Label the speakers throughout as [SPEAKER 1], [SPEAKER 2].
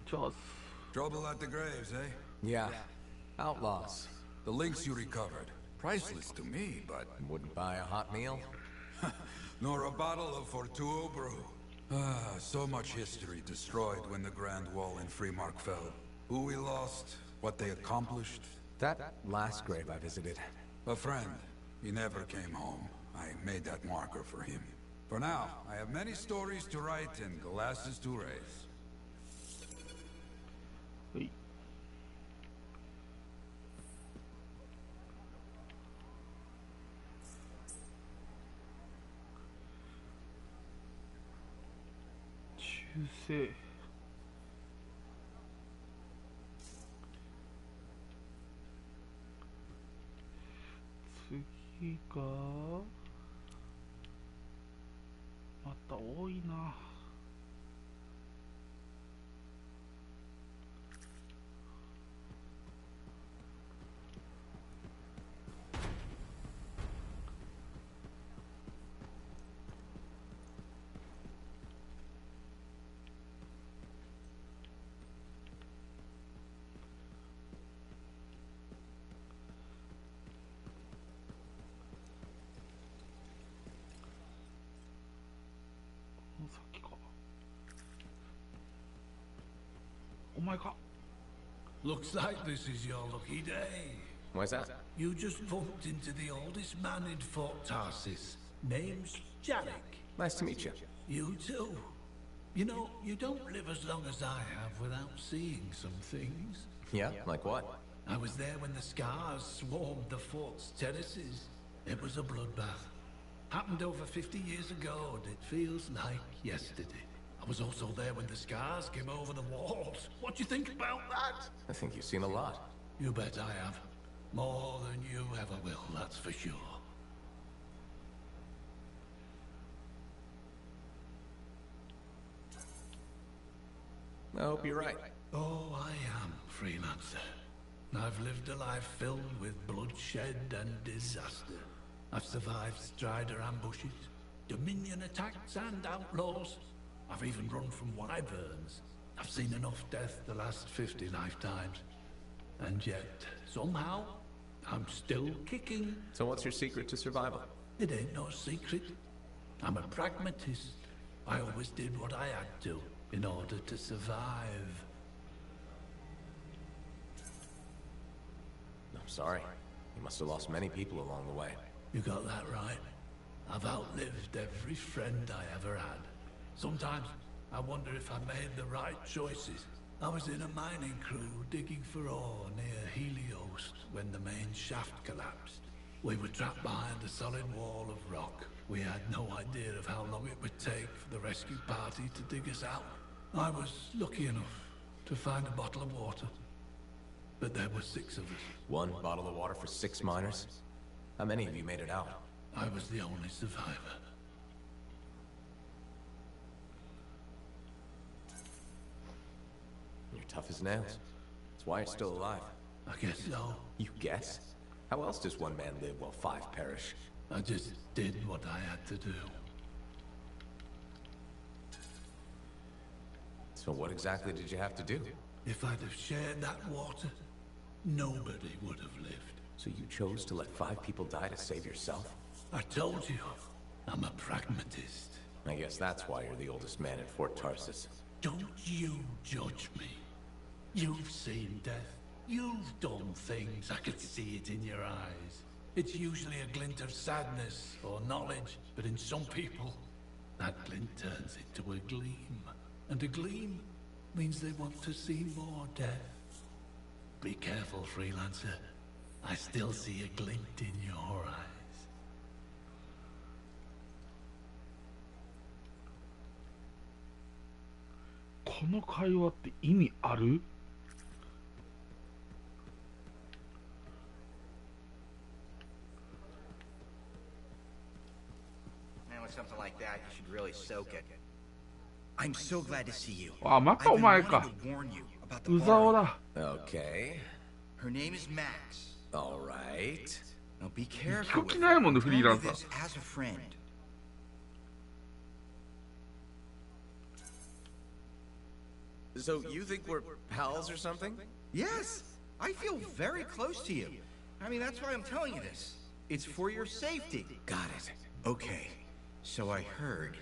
[SPEAKER 1] Trouble at the graves, eh?
[SPEAKER 2] Yeah. Outlaws.
[SPEAKER 1] The links you recovered. Priceless to me, but...
[SPEAKER 2] Wouldn't buy a hot meal?
[SPEAKER 1] Nor a bottle of Fortuo brew. Ah, so much history destroyed when the Grand Wall in Freemark fell. Who we lost, what they accomplished.
[SPEAKER 2] That last grave I visited.
[SPEAKER 1] A friend. He never came home. I made that marker for him. For now, I have many stories to write and glasses to raise.
[SPEAKER 3] はい。中世。次がまた多いな。さっきか。お前か。
[SPEAKER 4] Looks like this is your lucky day.
[SPEAKER 2] Why's that?
[SPEAKER 4] You just bumped into the oldest man in Fort Tarsis. Name's Jarek.
[SPEAKER 2] Nice to meet you.
[SPEAKER 4] You too. You know, you don't live as long as I have without seeing some things.
[SPEAKER 2] Yeah, like what?
[SPEAKER 4] I was there when the scars swarmed the fort's terraces. It was a bloodbath. Happened over 50 years ago, and it feels like yesterday. I was also there when the scars came over the walls. What do you think about that?
[SPEAKER 2] I think you've seen a lot.
[SPEAKER 4] You bet I have. More than you ever will, that's for sure.
[SPEAKER 2] I hope you're right.
[SPEAKER 4] Oh, I am, freelancer. I've lived a life filled with bloodshed and disaster. I've survived Strider ambushes, Dominion attacks and outlaws. I've even run from wyverns. I've seen enough death the last 50 lifetimes. And yet, somehow, I'm still kicking.
[SPEAKER 2] So what's your secret to survival?
[SPEAKER 4] It ain't no secret. I'm a pragmatist. I always did what I had to in order to survive.
[SPEAKER 2] I'm sorry. You must have lost many people along the way.
[SPEAKER 4] You got that right. I've outlived every friend I ever had. Sometimes I wonder if I made the right choices. I was in a mining crew digging for ore near Helios when the main shaft collapsed. We were trapped behind a solid wall of rock. We had no idea of how long it would take for the rescue party to dig us out. I was lucky enough to find a bottle of water. But there were 6 of us.
[SPEAKER 2] One bottle of water for 6 miners? How many of you made it out?
[SPEAKER 4] I was the only survivor.
[SPEAKER 2] You're tough as nails. That's why you're still alive.
[SPEAKER 4] I guess so.
[SPEAKER 2] You guess? How else does one man live while 5 perish?
[SPEAKER 4] I just did what I had to do.
[SPEAKER 2] So what exactly did you have to do?
[SPEAKER 4] If I'd have shared that water, nobody would have lived.
[SPEAKER 2] So you chose to let 5 people die to save yourself?
[SPEAKER 4] I told you, I'm a pragmatist.
[SPEAKER 2] I guess that's why you're the oldest man at Fort Tarsis.
[SPEAKER 4] Don't you judge me. You've seen death. You've done things. I could see it in your eyes. It's usually a glint of sadness or knowledge, but in some people, that glint turns into a gleam. And a gleam means they want to see more death. Be careful, freelancer. I still see a glint in your eyes.
[SPEAKER 3] この会話って意味ある？
[SPEAKER 5] Something like that, you should really soak it. I'm so glad to see you.
[SPEAKER 3] あ、またお前か。うざおだ。
[SPEAKER 2] Okay.
[SPEAKER 5] Her name is Max.
[SPEAKER 2] All right.
[SPEAKER 5] Now be careful.
[SPEAKER 3] 聞く気ないもんね、フリーランサー。
[SPEAKER 5] As a friend.
[SPEAKER 2] So you think we're pals or something?
[SPEAKER 5] Yes, I feel very close to you. I mean, that's why I'm telling you this. It's for your safety.
[SPEAKER 2] Got it.
[SPEAKER 5] Okay, so I heard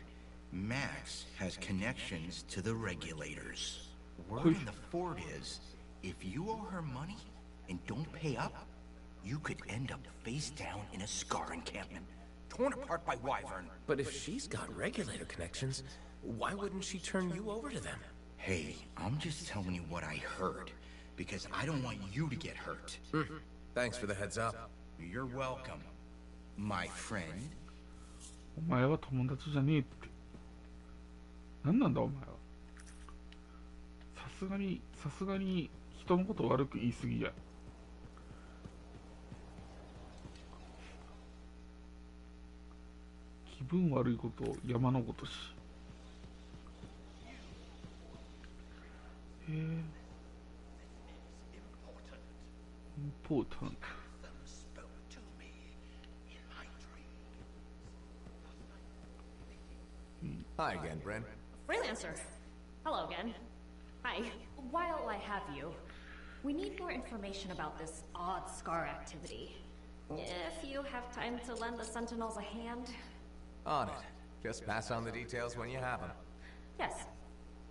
[SPEAKER 5] Max has connections to the regulators. Word in the fort is, if you owe her money and don't pay up, you could end up face down in a Scar encampment, torn apart by Wyvern.
[SPEAKER 2] But if she's got regulator connections, why wouldn't she turn you over to them?
[SPEAKER 5] Hey, I'm just telling you what I heard, because I don't want you to get hurt.
[SPEAKER 2] Thanks for the heads up.
[SPEAKER 5] You're welcome, my friend.
[SPEAKER 3] お前は友達じゃねえって。何なんだお前は。さすがに人のこと悪く言いすぎや。気分悪いこと山のごとし。important.
[SPEAKER 2] Hi again, Brent.
[SPEAKER 6] Freelancer. Hello again. Hi. While I have you, we need more information about this odd Scar activity. If you have time to lend the Sentinels a hand.
[SPEAKER 2] On it. Just pass on the details when you have them.
[SPEAKER 6] Yes,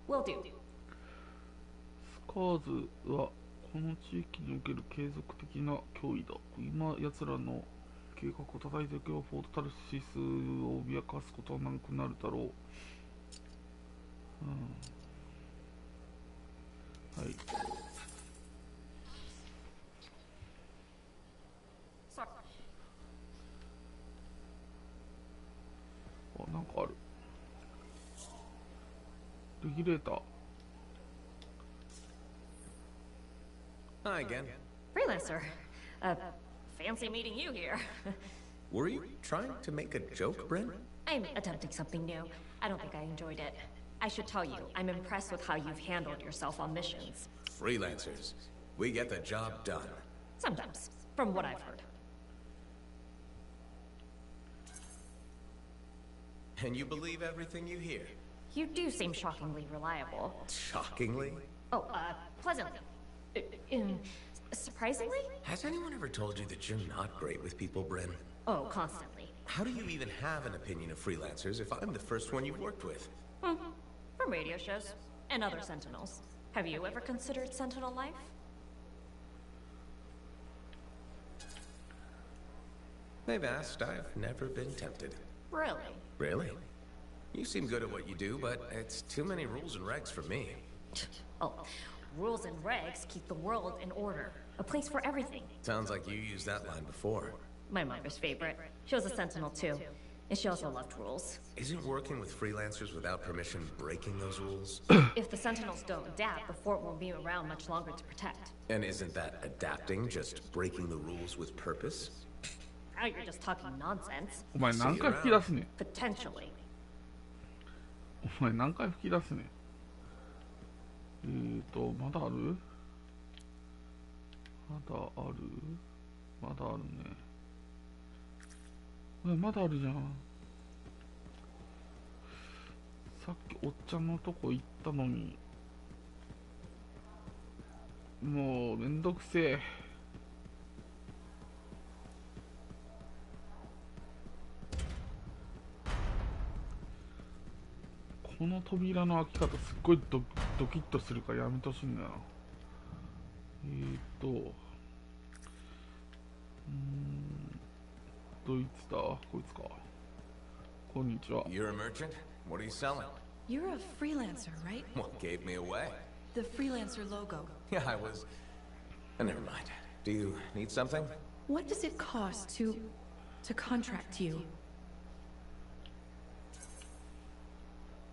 [SPEAKER 6] will do.
[SPEAKER 3] スカーズはこの地域における継続的な脅威だ。今奴らの計画を叩いていけばフォートタルシスを脅かすことはなくなるだろう。はい。あ、なんかある。レギュレーター。
[SPEAKER 2] Hi again.
[SPEAKER 6] Freelancer. Fancy meeting you here.
[SPEAKER 2] Were you trying to make a joke, Brent?
[SPEAKER 6] I'm attempting something new. I don't think I enjoyed it. I should tell you, I'm impressed with how you've handled yourself on missions.
[SPEAKER 2] Freelancers. We get the job done.
[SPEAKER 6] Sometimes, from what I've heard.
[SPEAKER 2] And you believe everything you hear?
[SPEAKER 6] You do seem shockingly reliable.
[SPEAKER 2] Shockingly?
[SPEAKER 6] Oh, pleasantly. Surprisingly?
[SPEAKER 2] Has anyone ever told you that you're not great with people, Bryn?
[SPEAKER 6] Oh, constantly.
[SPEAKER 2] How do you even have an opinion of freelancers if I'm the first one you've worked with?
[SPEAKER 6] From radio shows and other Sentinels. Have you ever considered Sentinel life?
[SPEAKER 2] They've asked. I've never been tempted.
[SPEAKER 6] Really?
[SPEAKER 2] Really? You seem good at what you do, but it's too many rules and regs for me.
[SPEAKER 6] Oh, rules and regs keep the world in order. A place for everything.
[SPEAKER 2] Sounds like you used that line before.
[SPEAKER 6] My mother's favorite. She was a Sentinel too. And she also loved rules.
[SPEAKER 2] Isn't working with freelancers without permission breaking those rules?
[SPEAKER 6] If the Sentinels don't adapt, the fort won't be around much longer to protect.
[SPEAKER 2] And isn't that adapting just breaking the rules with purpose?
[SPEAKER 6] Now you're just talking nonsense.
[SPEAKER 3] お前何回吹き出すね。
[SPEAKER 6] Potentially.
[SPEAKER 3] お前何回吹き出すね。まだある？まだある？まだあるね。まだあるじゃん。さっきおっちゃんのとこ行ったのに。もうめんどくせえ。この扉の開き方すっごいドキッとするからやめてほしいんだよな。どいつだこいつか。こんにちは。
[SPEAKER 2] You're a merchant? What are you selling?
[SPEAKER 7] You're a freelancer, right?
[SPEAKER 2] What gave me away?
[SPEAKER 7] The freelancer logo.
[SPEAKER 2] Yeah, I was... never mind. Do you need something?
[SPEAKER 7] What does it cost to contract you?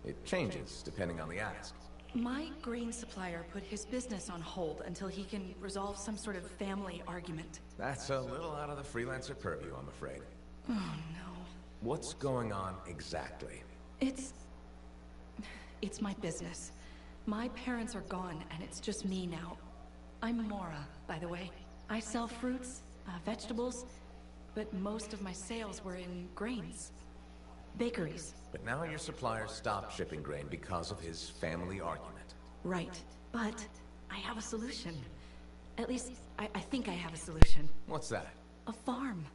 [SPEAKER 2] It changes depending on the ask.
[SPEAKER 7] My grain supplier put his business on hold until he can resolve some sort of family argument.
[SPEAKER 2] That's a little out of the freelancer purview, I'm afraid.
[SPEAKER 7] Oh, no.
[SPEAKER 2] What's going on exactly?
[SPEAKER 7] It's my business. My parents are gone, and it's just me now. I'm Mora, by the way. I sell fruits, vegetables, but most of my sales were in grains. Bakeries.
[SPEAKER 2] But now your supplier stopped shipping grain because of his family argument.
[SPEAKER 7] Right, but I have a solution. At least, I think I have a solution.
[SPEAKER 2] What's that?
[SPEAKER 7] A farm.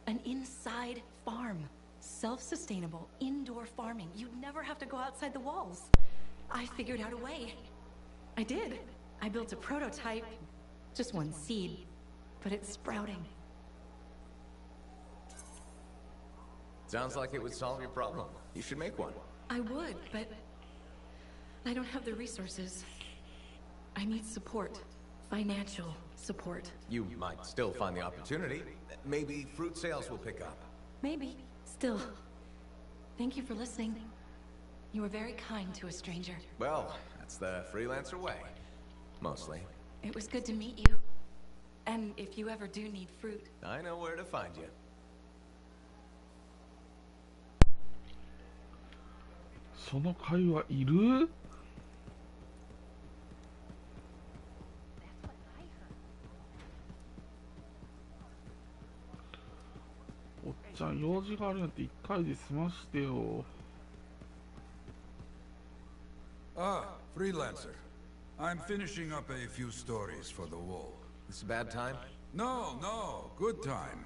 [SPEAKER 7] An inside farm. Self-sustainable, indoor farming. You'd never have to go outside the walls. I figured out a way. I did. I built a prototype. Just one seed. But it's sprouting.
[SPEAKER 2] Sounds like it would solve your problem. You should make one.
[SPEAKER 7] I would, but I don't have the resources. I need support. Financial support.
[SPEAKER 2] You might still find the opportunity. Maybe fruit sales will pick up.
[SPEAKER 7] Maybe. Still. Thank you for listening. You were very kind to a stranger.
[SPEAKER 2] Well, that's the freelancer way. Mostly.
[SPEAKER 7] It was good to meet you. And if you ever do need fruit...
[SPEAKER 2] I know where to find you.
[SPEAKER 3] その会話いる？おっちゃん用事があるなんて一回で済ましてよ。
[SPEAKER 1] Ah, freelancer. I'm finishing up a few stories for the wall.
[SPEAKER 2] It's a bad time?
[SPEAKER 1] No, no, good time.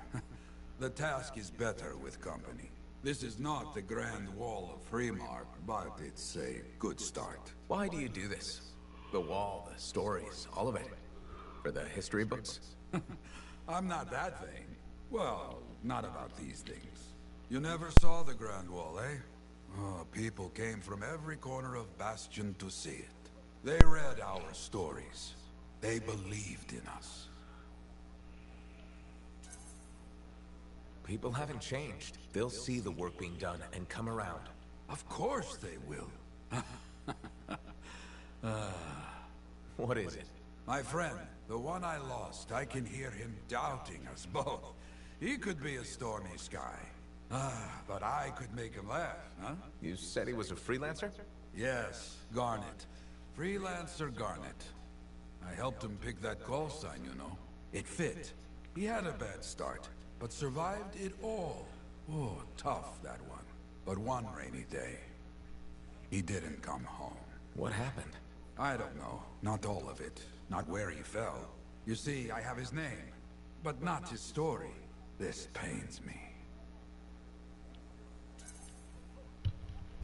[SPEAKER 1] The task is better with company. This is not the Grand Wall of Freemark, but it's a good start.
[SPEAKER 2] Why do you do this? The wall, the stories, all of it. For the history books?
[SPEAKER 1] I'm not that vain. Well, not about these things. You never saw the Grand Wall, eh? Oh, people came from every corner of Bastion to see it. They read our stories. They believed in us.
[SPEAKER 2] People haven't changed. They'll see the work being done and come around.
[SPEAKER 1] Of course they will.
[SPEAKER 2] What is it?
[SPEAKER 1] My friend, the one I lost, I can hear him doubting us both. He could be a stormy sky. But I could make him laugh, huh?
[SPEAKER 2] You said he was a freelancer?
[SPEAKER 1] Yes, Garnet. Freelancer Garnet. I helped him pick that call sign, you know. It fit. He had a bad start, but survived it all. Oh, tough, that one. But one rainy day, he didn't come home.
[SPEAKER 2] What happened?
[SPEAKER 1] I don't know. Not all of it. Not where he fell. You see, I have his name, but not his story. This pains me.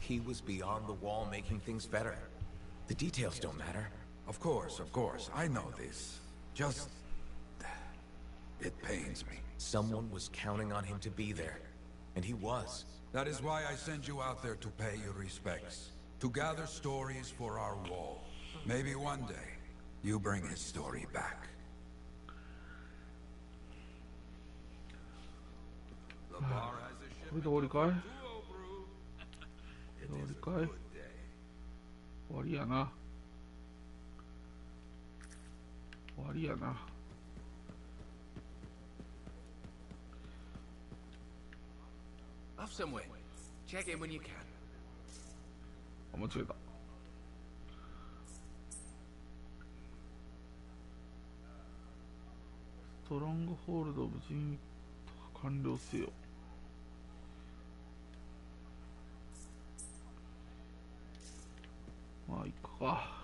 [SPEAKER 2] He was beyond the wall making things better. The details don't matter.
[SPEAKER 1] Of course, I know this. Just... it pains me.
[SPEAKER 2] Someone was counting on him to be there. And he was.
[SPEAKER 1] That is why I sent you out there to pay your respects. To gather stories for our wall. Maybe one day, you bring his story back. The bar has a ship.
[SPEAKER 3] これで終わりかい？終わりかい？終わりやな。終わりやな。
[SPEAKER 2] Off somewhere. Check in when you can.
[SPEAKER 3] あ、間違えた。ストロングホールドを無事に完了せよ。まあいっか。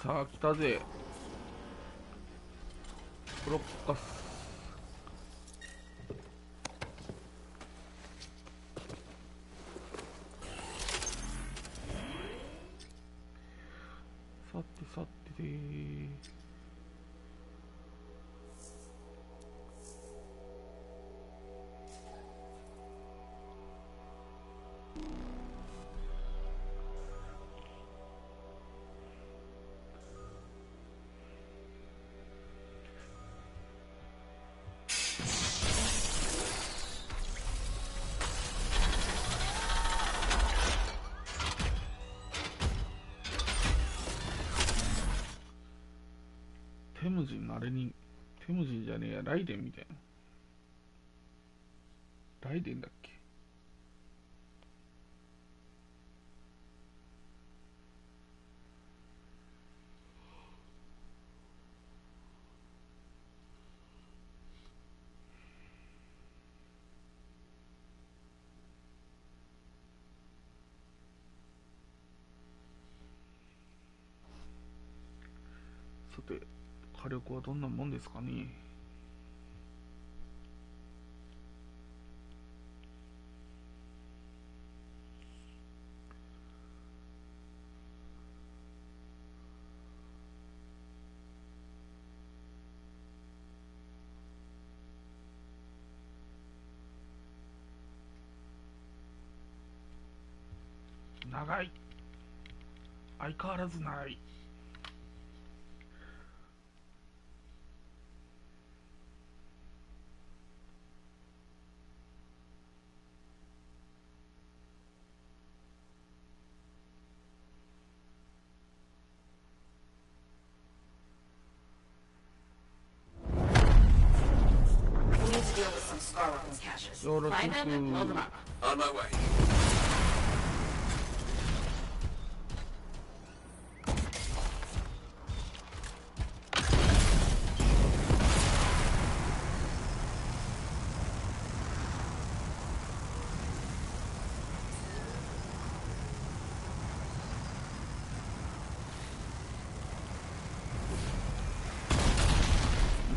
[SPEAKER 3] さあ来たぜ。プロッカス。さてさてテムジンのあれに、テムジンじゃねえや、ライデンみたいな。ライデンだっけ？さて、火力はどんなもんですかね。長い。相変わらず長い。よろしく。
[SPEAKER 2] On my way.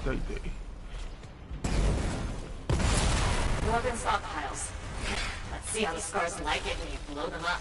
[SPEAKER 3] 痛い痛い。
[SPEAKER 8] Northern stockpiles. Let's see how the scars like it when you blow them up.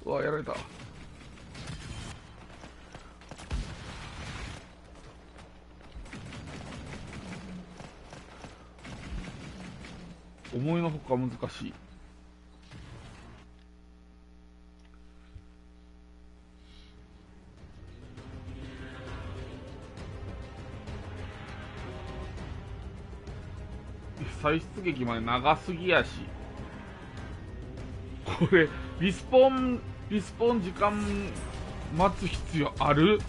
[SPEAKER 3] うわ、やられた。思いのほか難しい。再出撃まで長すぎやし、これリスポン時間待つ必要ある？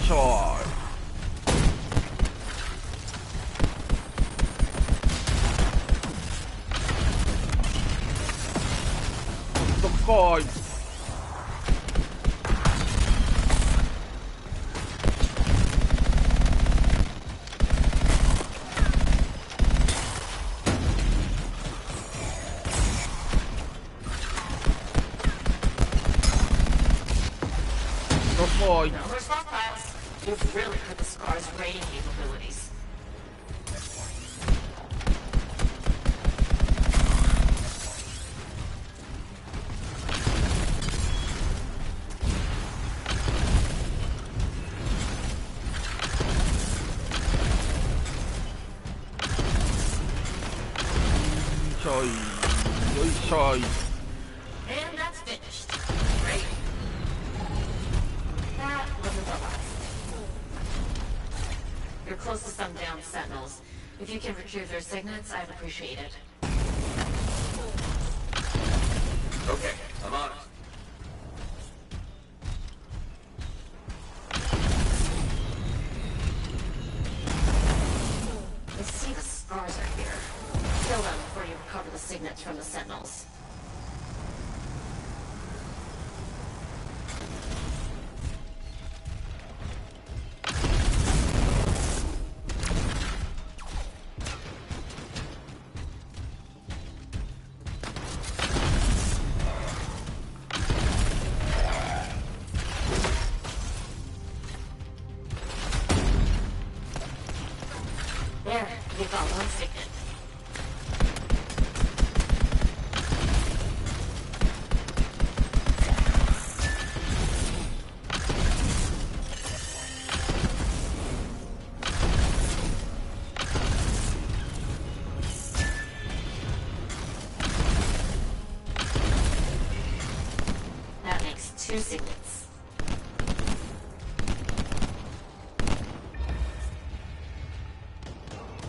[SPEAKER 3] しょーい。どっこーい。どっこーい。
[SPEAKER 8] No more stockpiles. You've really hurt the Scar's raiding capabilities. And that's finished. Great. That wasn't the last. You're close to some downed sentinels. If you can retrieve their signets, I'd appreciate it.
[SPEAKER 2] Okay, I'm on it.
[SPEAKER 8] I see the scars are here. Kill them before you recover the signets from the sentinels. There, you've got one signet. That makes 2 signets.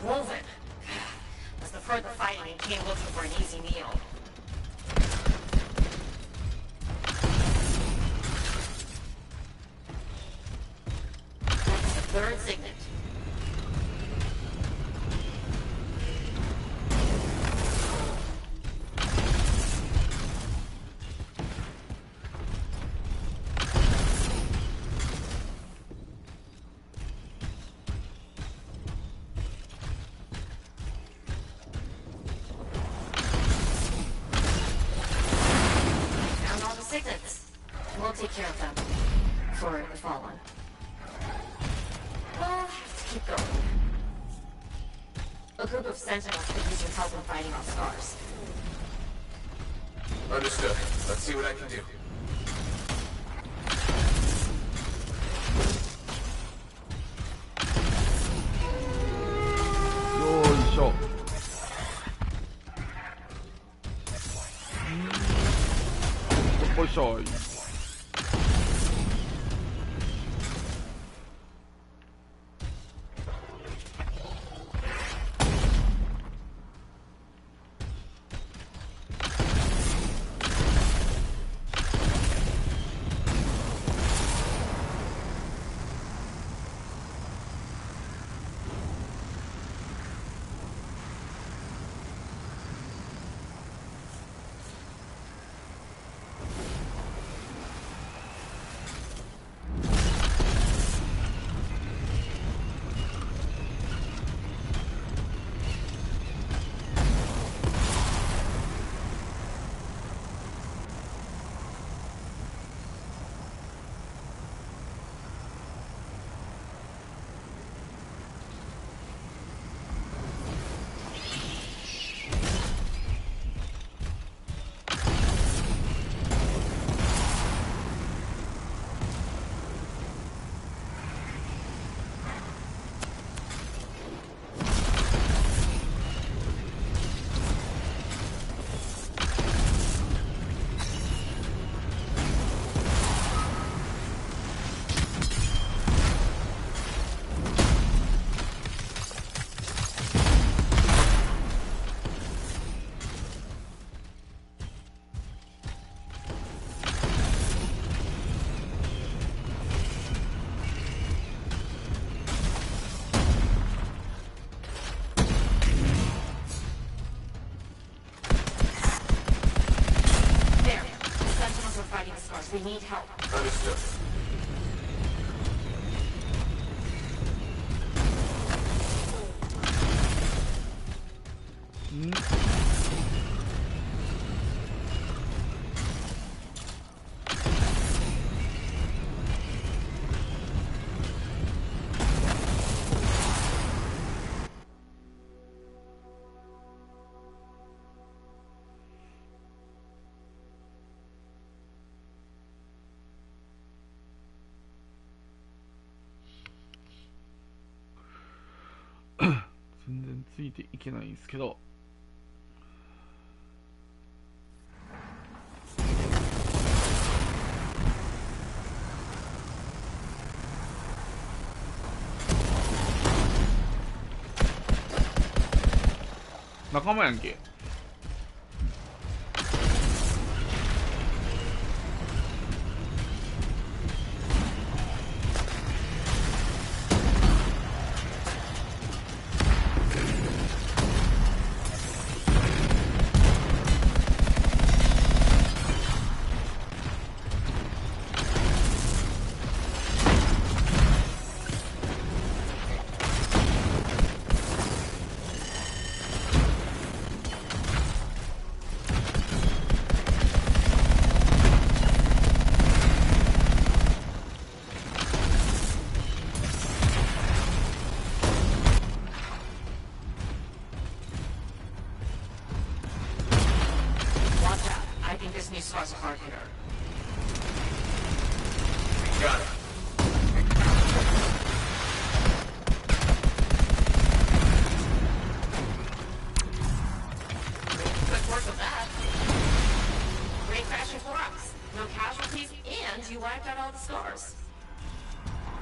[SPEAKER 8] Woven. Must have heard the fighting and came looking for an easy meal. That's the 3rd signet. Found all the signets. We'll take care of them. For the fallen. We'll have to keep going. A group of sentinels could use your help in fighting off scars.
[SPEAKER 2] Understood. Let's see what I can do.
[SPEAKER 3] よいしょ。どっこいしょい。
[SPEAKER 8] scars. They need help.
[SPEAKER 2] Understood.
[SPEAKER 3] 全然ついていけないんですけど、仲間やんけ。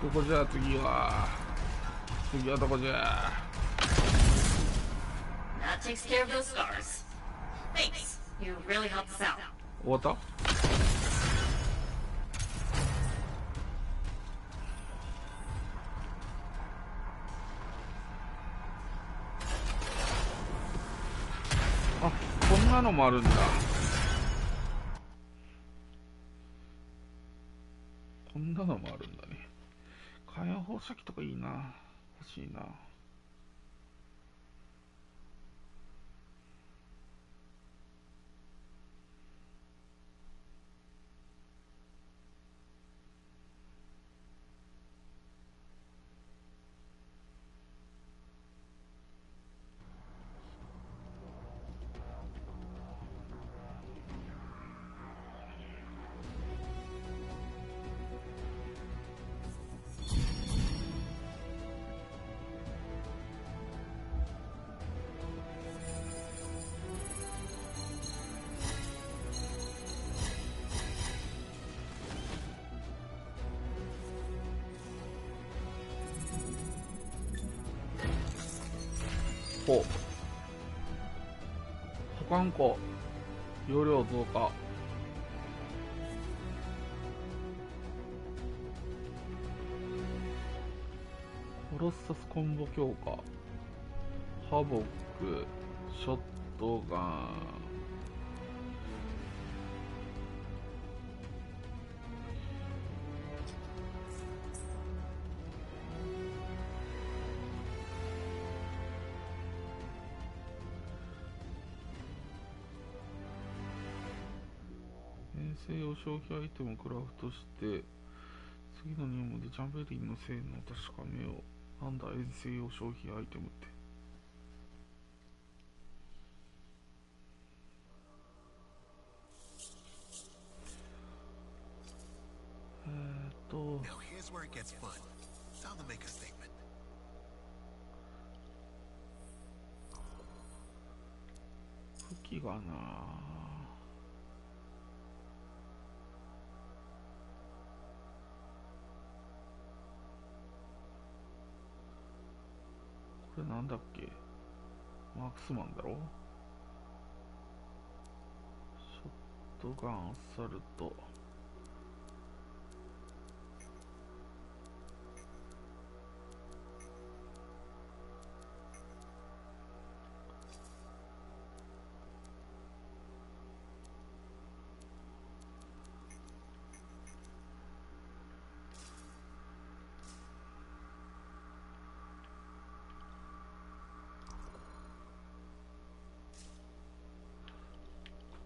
[SPEAKER 3] どこじゃ次はどこじゃ。
[SPEAKER 8] That takes care of those scars. Thanks. You really helped us out.
[SPEAKER 3] 終わった？あ、こんなのもあるんだ。こんなのもあるんだね。火炎放射器とかいいな。欲しいな。ほう。保管庫容量増加。コロッサスコンボ強化。ハボック、ショットガン。遠征用消費アイテムをクラフトして次の任務でジャンベリンの性能を確かめよう。なんだ遠征用消費アイテムって。
[SPEAKER 9] Now here's where it gets fun. Time to make a statement.
[SPEAKER 3] 武器がなこれなんだっけ。マークスマンだろ。ショットガン、アサルト。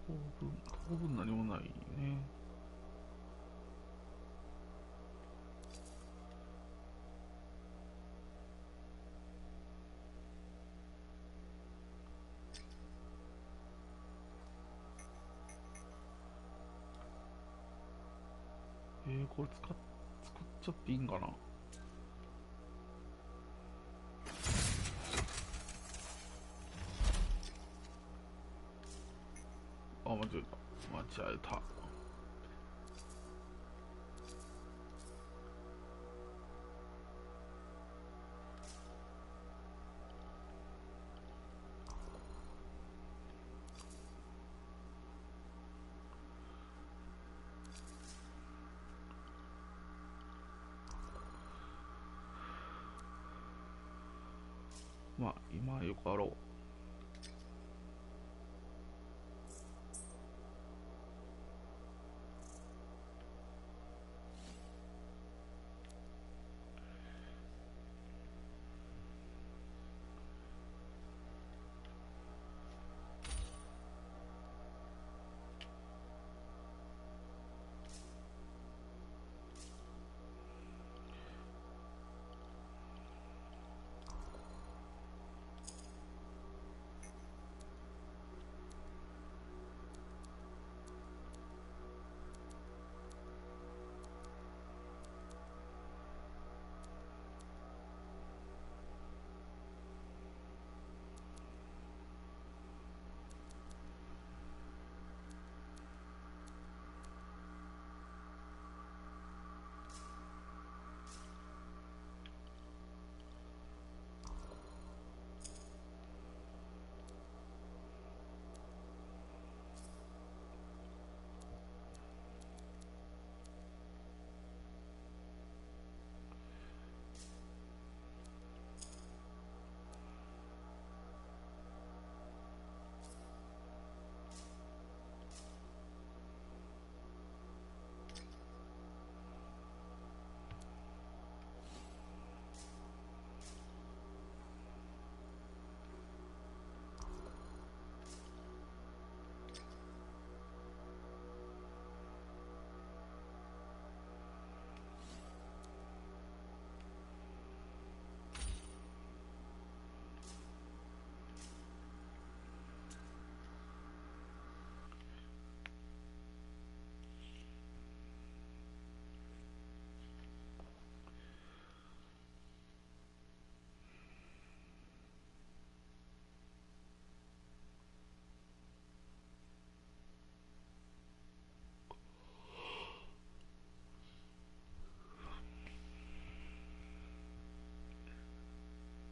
[SPEAKER 3] 当分何もないね。これ作っちゃっていいんかな。あ、間違えた。まあ今よくあろう。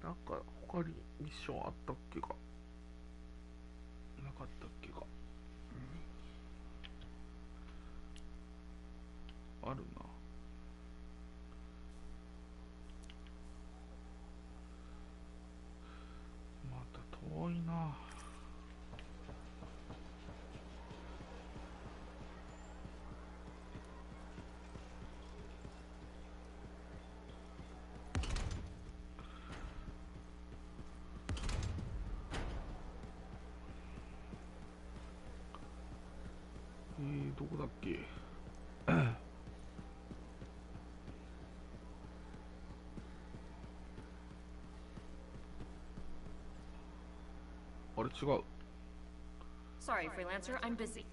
[SPEAKER 3] なんか他にミッションあったっけかなかったっけか、あるな。また遠いな。どこだっけあれ違う。
[SPEAKER 6] Sorry, freelancer, I'm busy.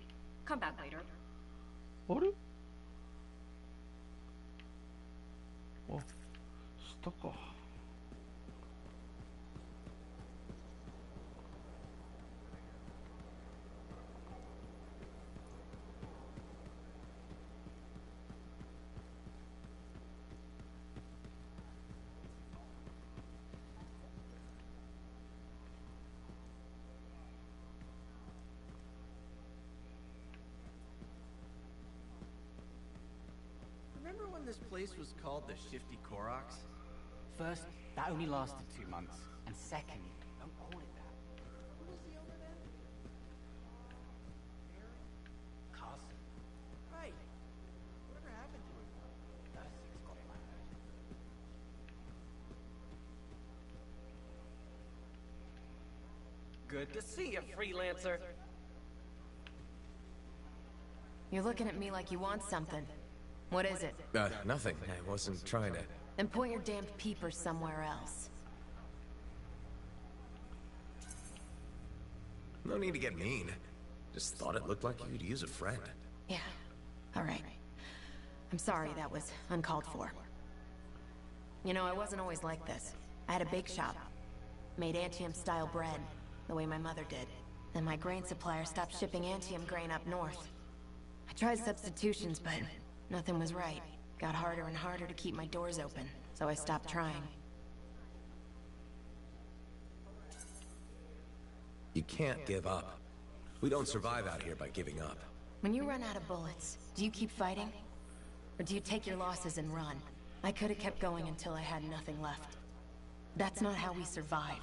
[SPEAKER 6] Come back later.
[SPEAKER 3] あれ、あ、下か。
[SPEAKER 10] Remember when this place was called the Shifty Koroks?
[SPEAKER 11] First, that only lasted 2 months. And second, don't call it that.
[SPEAKER 10] Who was the owner then? Harry?
[SPEAKER 11] Carson.
[SPEAKER 10] Right. Whatever happened to him?
[SPEAKER 11] Nursing's got him, I heard.
[SPEAKER 10] Good to see you, freelancer.
[SPEAKER 12] You're looking at me like you want something. What is it?
[SPEAKER 2] Nothing. I wasn't trying to...
[SPEAKER 12] Then point your damned peepers somewhere else.
[SPEAKER 2] No need to get mean. Just thought it looked like you'd use a friend.
[SPEAKER 12] Yeah. All right. I'm sorry that was uncalled for. You know, I wasn't always like this. I had a bake shop. Made Antium-style bread, the way my mother did. Then my grain supplier stopped shipping Antium grain up north. I tried substitutions, but nothing was right. Got harder and harder to keep my doors open, so I stopped trying.
[SPEAKER 2] You can't give up. We don't survive out here by giving up.
[SPEAKER 12] When you run out of bullets, do you keep fighting? Or do you take your losses and run? I could have kept going until I had nothing left. That's not how we survive.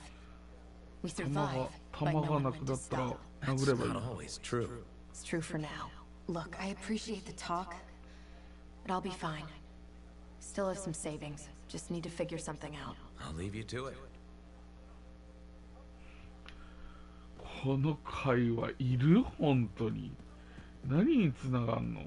[SPEAKER 12] We survive by knowing when to stop.
[SPEAKER 2] That's not always true.
[SPEAKER 12] It's true for now. Look, I appreciate the talk, but I'll be fine. Still have some savings. Just need to figure something out.
[SPEAKER 2] I'll leave you to it.
[SPEAKER 3] この会話いる？本当に。何に繋がんの？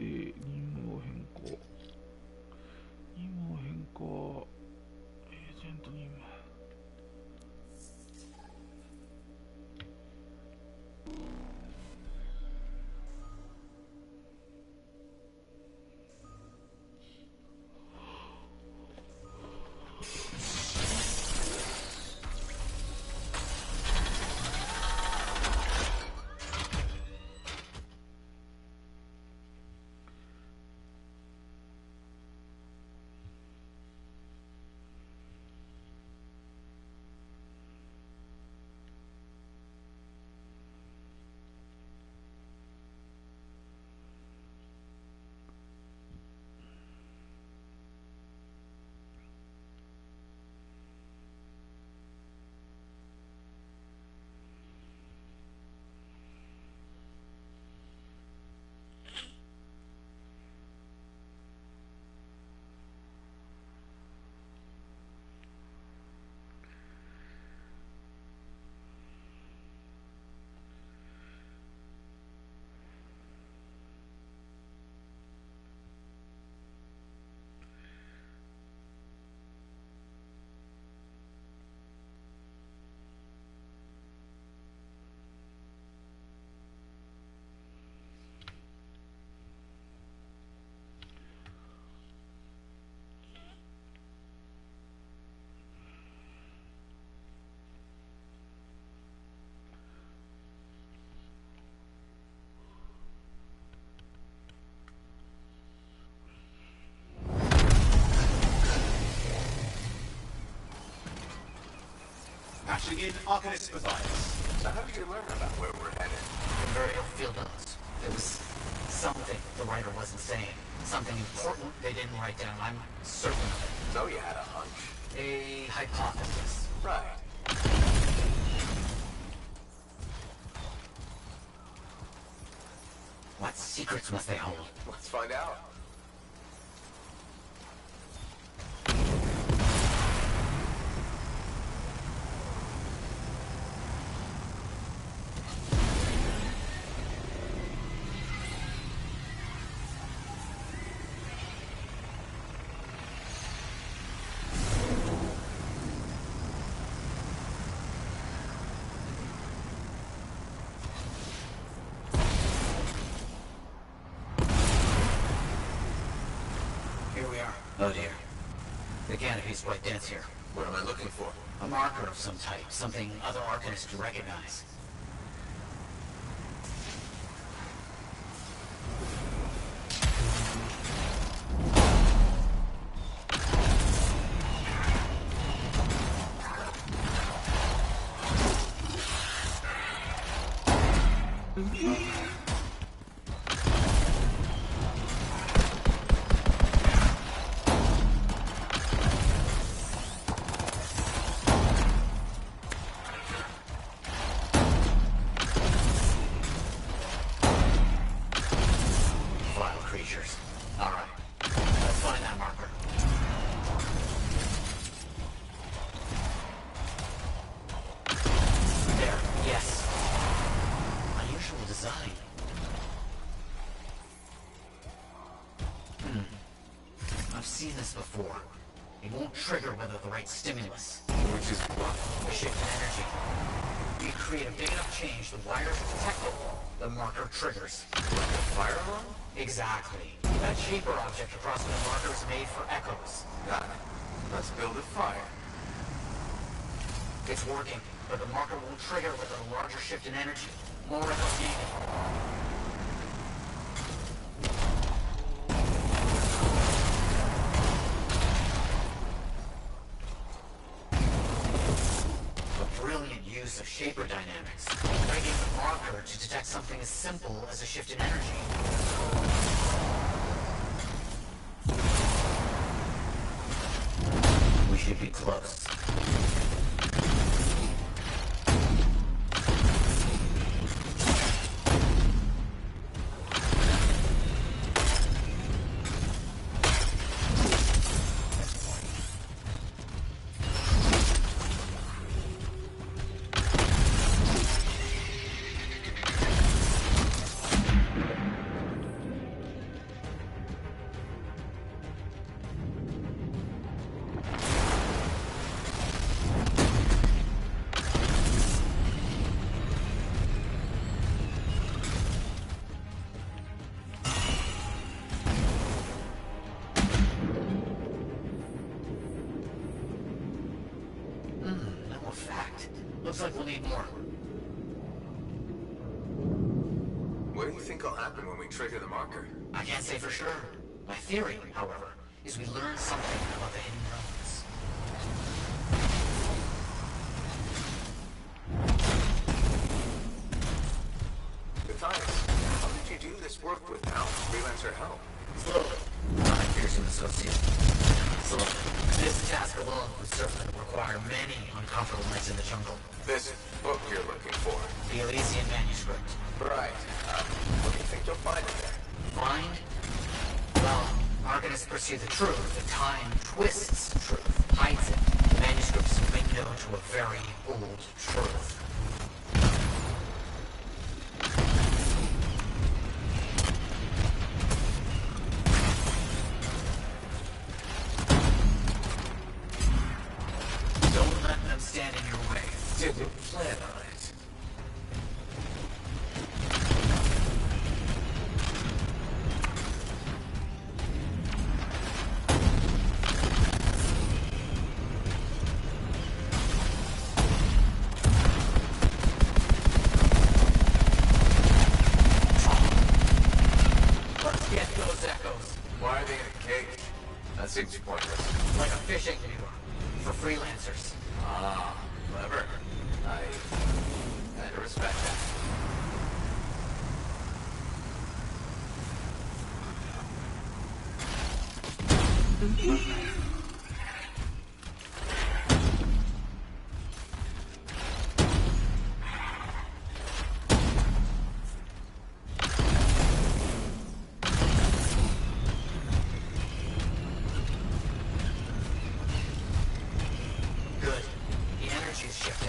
[SPEAKER 3] 任務を変更。任務を変更。エージェント任務。
[SPEAKER 13] Patching in Arcanist Matthias. So how did you learn about where we're headed?
[SPEAKER 11] Imperial field notes. There was something the writer wasn't saying. Something important they didn't write down. I'm certain of it.
[SPEAKER 13] So you had a hunch.
[SPEAKER 11] A hypothesis.
[SPEAKER 13] Right.
[SPEAKER 11] What secrets must they hold?
[SPEAKER 13] Let's find out.
[SPEAKER 11] Oh dear. The canopy's quite dense here.
[SPEAKER 13] What am I looking for?
[SPEAKER 11] A marker of some type, something other Arcanists can recognize. Before. It won't trigger whether the right stimulus.
[SPEAKER 13] Which is what?
[SPEAKER 11] A shift in energy. You create a big enough change, the wires detect it. The marker triggers.
[SPEAKER 13] Like a fire alarm?
[SPEAKER 11] Exactly. That shaper object across the marker is made for echoes.
[SPEAKER 13] Got it. Let's build a fire.
[SPEAKER 11] It's working, but the marker won't trigger without a larger shift in energy. More echoes needed. Of shaper dynamics, breaking the marker to detect something as simple as a shift in energy. We should be close. Looks like we'll need more.
[SPEAKER 13] What do you think will happen when we trigger the marker?
[SPEAKER 11] I can't say for sure. My theory, however, is we learn something about the hidden realms.
[SPEAKER 13] Matthias, how did you do this work without freelancer help?
[SPEAKER 11] Slowly. Not a fearsome associate. Slowly. This task alone would certainly require many uncomfortable nights in the jungle.
[SPEAKER 13] This book you're looking for.
[SPEAKER 11] The Elysian manuscript.
[SPEAKER 13] Right. What do you think you'll find in there?
[SPEAKER 11] Find? Well, Arcanists pursue the truth, but time twists truth, hides it. The manuscript's a window to a very old truth. Don't let them stand in your way.
[SPEAKER 13] Didn't plan on it.
[SPEAKER 11] Let's get those echoes.
[SPEAKER 13] Why are they in a cage? That seems pointless.
[SPEAKER 11] Like a fishing lure. For freelancers.
[SPEAKER 13] Ah, clever. I kind of respect that.
[SPEAKER 11] Good. The energy is shifting.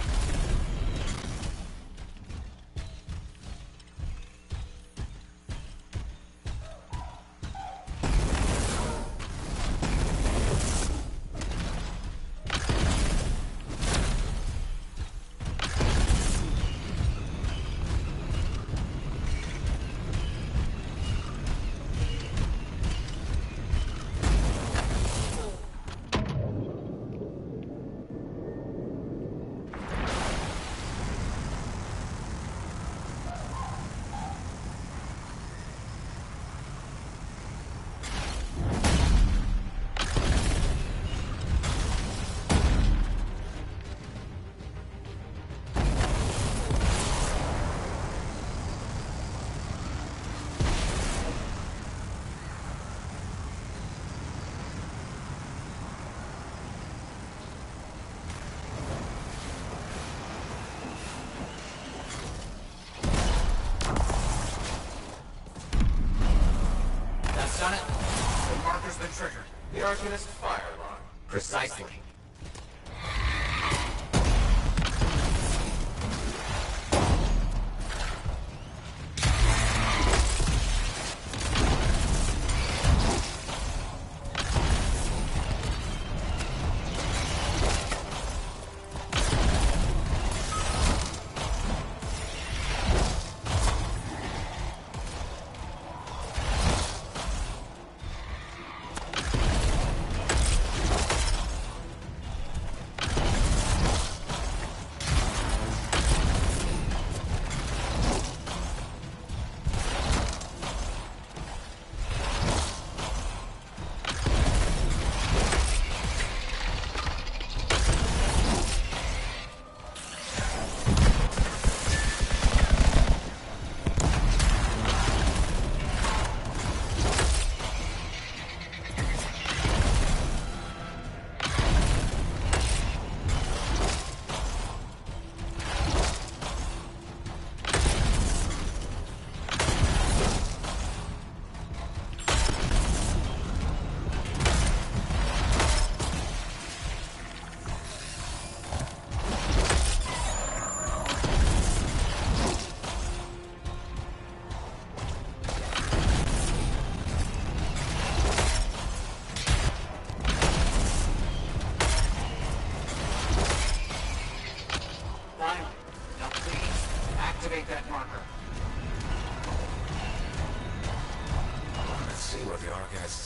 [SPEAKER 13] Arcanist fire alarm.
[SPEAKER 11] Precisely.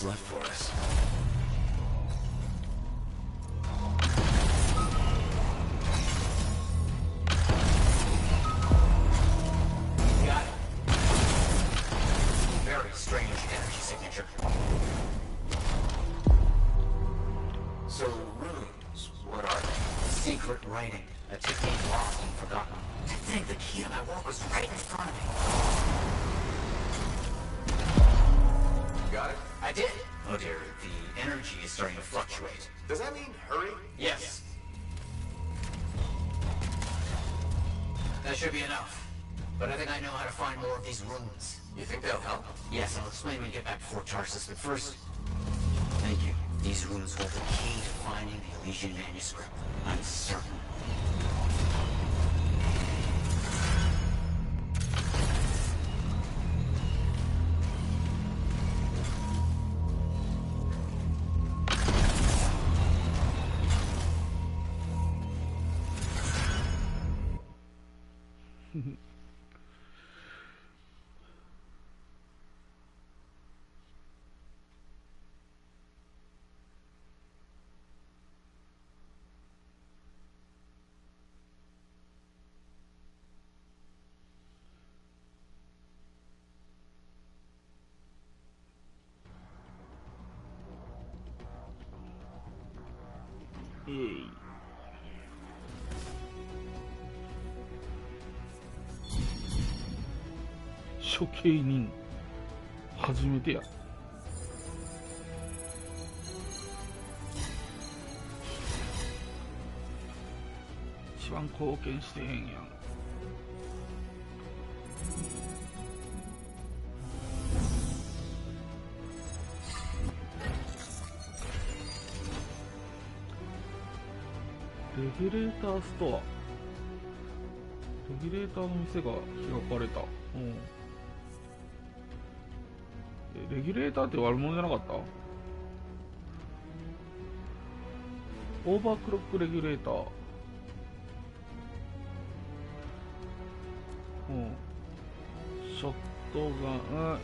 [SPEAKER 13] Left for us.
[SPEAKER 11] Got it. Very strange energy signature.
[SPEAKER 13] So, runes, what are they?
[SPEAKER 11] Secret writing. A technique lost and forgotten. To think the key to my work was right in front of
[SPEAKER 13] You got it?
[SPEAKER 11] me. I did. Oh dear, the energy is starting to fluctuate.
[SPEAKER 13] Does that mean hurry?
[SPEAKER 11] Yes. That should be enough. But I think I know how to find more of these runes.
[SPEAKER 13] You think they'll help?
[SPEAKER 11] Yes, I'll explain when we get back before Tarsus, but first... Thank you. These runes hold the key to finding the Elysian manuscript. I'm certain.
[SPEAKER 3] 処刑人初めてや。一番貢献してへんやん。レギュレーターストア。レギュレーターの店が開かれた。うん。レギュレーターって悪者じゃなかった？オーバークロックレギュレーター。うん。ショットガン、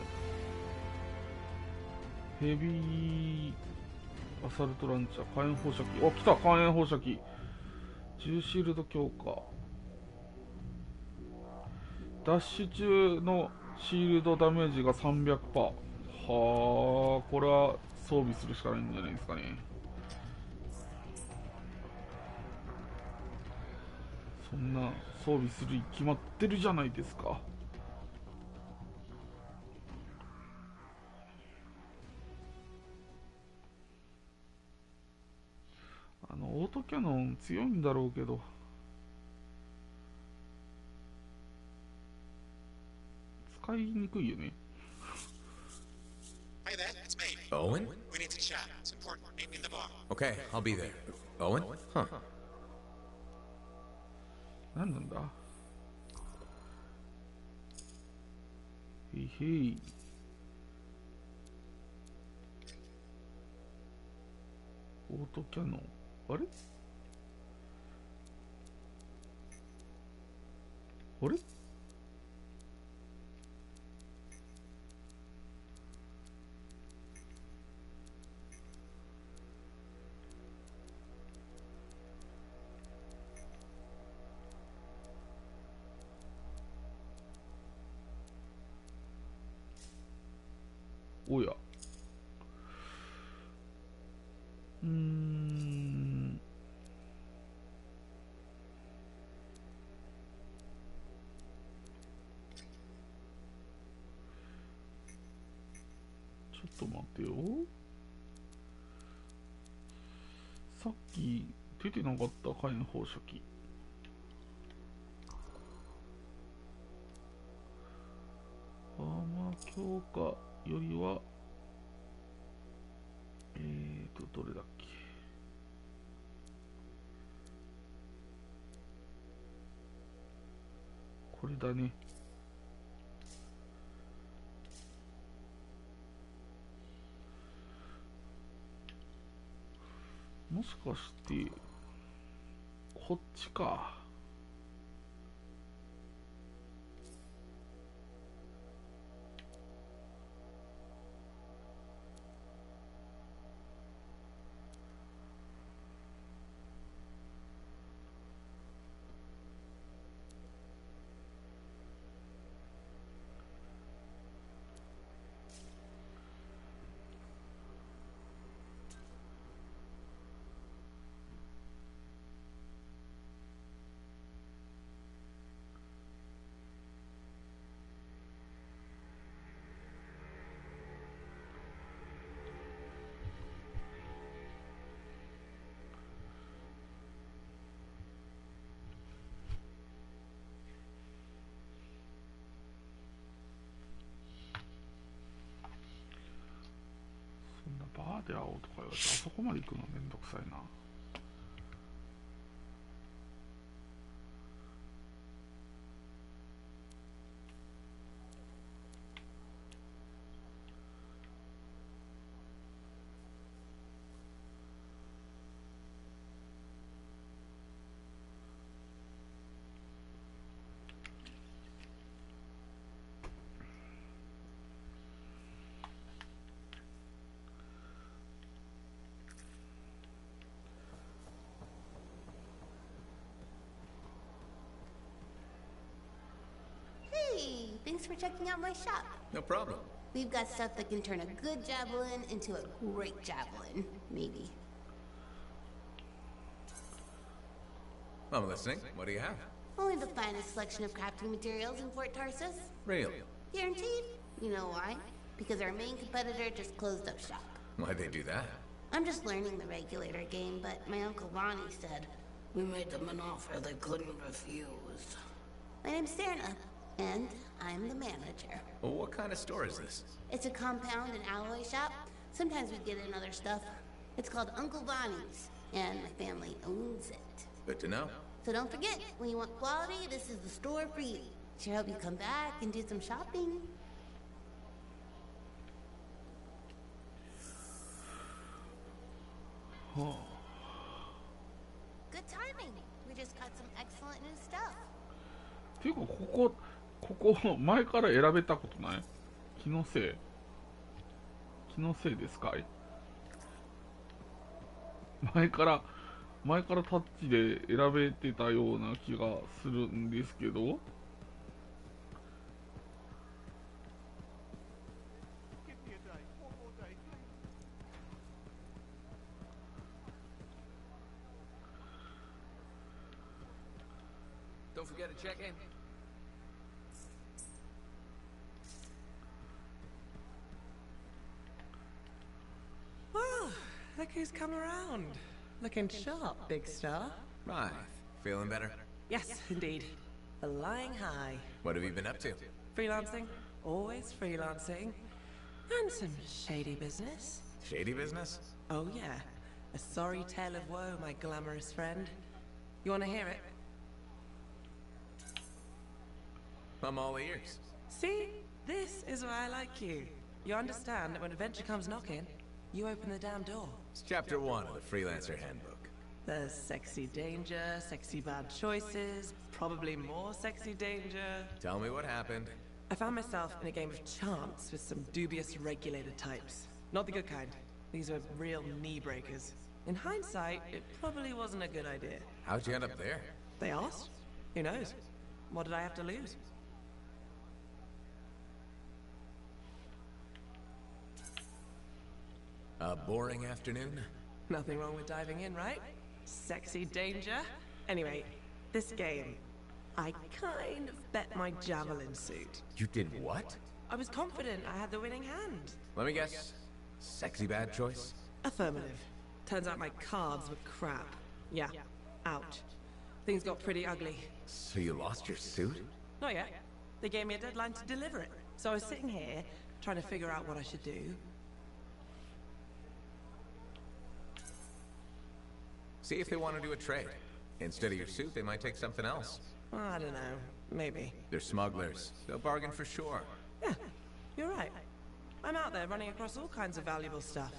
[SPEAKER 3] ヘビーアサルトランチャー、火炎放射器。あ、来た、火炎放射器。重シールド強化。ダッシュ中のシールドダメージが 300%。はあ、これは装備するしかないんじゃないですかね。そんな装備するに決まってるじゃないですか。オートキャノン強いんだろうけど、使いにくいよね。
[SPEAKER 13] Hey there, it's me. Owen? We need to chat. It's important. Meet me
[SPEAKER 2] Okay, I'll be there. Owen? Huh.
[SPEAKER 3] 何なんだ。へいへい。オートキャノン。あれあれおや。ちょっと待ってよ。さっき出てなかった火炎放射器。アーマー強化よりは、どれだっけ。これだね。もしかしてこっちか。バーで会おうとか言われて、あそこまで行くのめんどくさいな。
[SPEAKER 14] Thanks for checking out my shop.
[SPEAKER 2] No problem.
[SPEAKER 14] We've got stuff that can turn a good javelin into a great javelin, maybe.
[SPEAKER 2] I'm listening. What do you have?
[SPEAKER 14] Only the finest selection of crafting materials in Fort Tarsus.
[SPEAKER 2] Really?
[SPEAKER 14] Guaranteed. You know why? Because our main competitor just closed up shop.
[SPEAKER 2] Why'd they do that?
[SPEAKER 14] I'm just learning the regulator game, but my Uncle Ronnie said,
[SPEAKER 15] we made them an offer they couldn't refuse.
[SPEAKER 14] My name's Serna, and I'm the manager.
[SPEAKER 2] Well, what kind of store is this?
[SPEAKER 14] It's a compound and alloy shop. Sometimes we get in other stuff. It's called Uncle Bonnie's, and my family owns it.
[SPEAKER 2] Good to know.
[SPEAKER 14] So don't forget, when you want quality, this is the store for you. Sure hope you come back and do some shopping.
[SPEAKER 3] Oh.
[SPEAKER 14] Good timing. We just got some excellent new stuff.
[SPEAKER 3] ていうかここ前から選べたことない？気のせいですかい？前からタッチで選べてたような気がするんですけど。
[SPEAKER 2] Don't forget to check in.
[SPEAKER 16] Well, look who's come around. Looking sharp, big star.
[SPEAKER 2] Right. Feeling better?
[SPEAKER 16] Yes, indeed. Flying high.
[SPEAKER 2] What have you been up to?
[SPEAKER 16] Freelancing. Always freelancing. And some shady business.
[SPEAKER 2] Shady business?
[SPEAKER 16] Oh, yeah. A sorry tale of woe, my glamorous friend. You want to hear it?
[SPEAKER 2] I'm all ears.
[SPEAKER 16] See? This is why I like you. You understand that when adventure comes knocking, you open the damn door.
[SPEAKER 2] It's chapter 1 of the Freelancer Handbook.
[SPEAKER 16] There's sexy danger, sexy bad choices, probably more sexy danger.
[SPEAKER 2] Tell me what happened.
[SPEAKER 16] I found myself in a game of chance with some dubious regulator types. Not the good kind. These were real knee breakers. In hindsight, it probably wasn't a good idea.
[SPEAKER 2] How'd you end up there?
[SPEAKER 16] They asked. Who knows? What did I have to lose?
[SPEAKER 2] A boring afternoon?
[SPEAKER 16] Nothing wrong with diving in, right? Sexy danger. Anyway, this game, I kind of bet my javelin suit.
[SPEAKER 2] You did what?
[SPEAKER 16] I was confident I had the winning hand.
[SPEAKER 2] Let me guess. Sexy bad choice?
[SPEAKER 16] Affirmative. Turns out my cards were crap. Yeah, out. Things got pretty ugly.
[SPEAKER 2] So you lost your suit?
[SPEAKER 16] Not yet. They gave me a deadline to deliver it. So I was sitting here, trying to figure out what I should do.
[SPEAKER 2] See if they want to do a trade. Instead of your suit, they might take something else.
[SPEAKER 16] I don't know. Maybe.
[SPEAKER 2] They're smugglers. They'll bargain for sure.
[SPEAKER 16] Yeah, you're right. I'm out there running across all kinds of valuable stuff.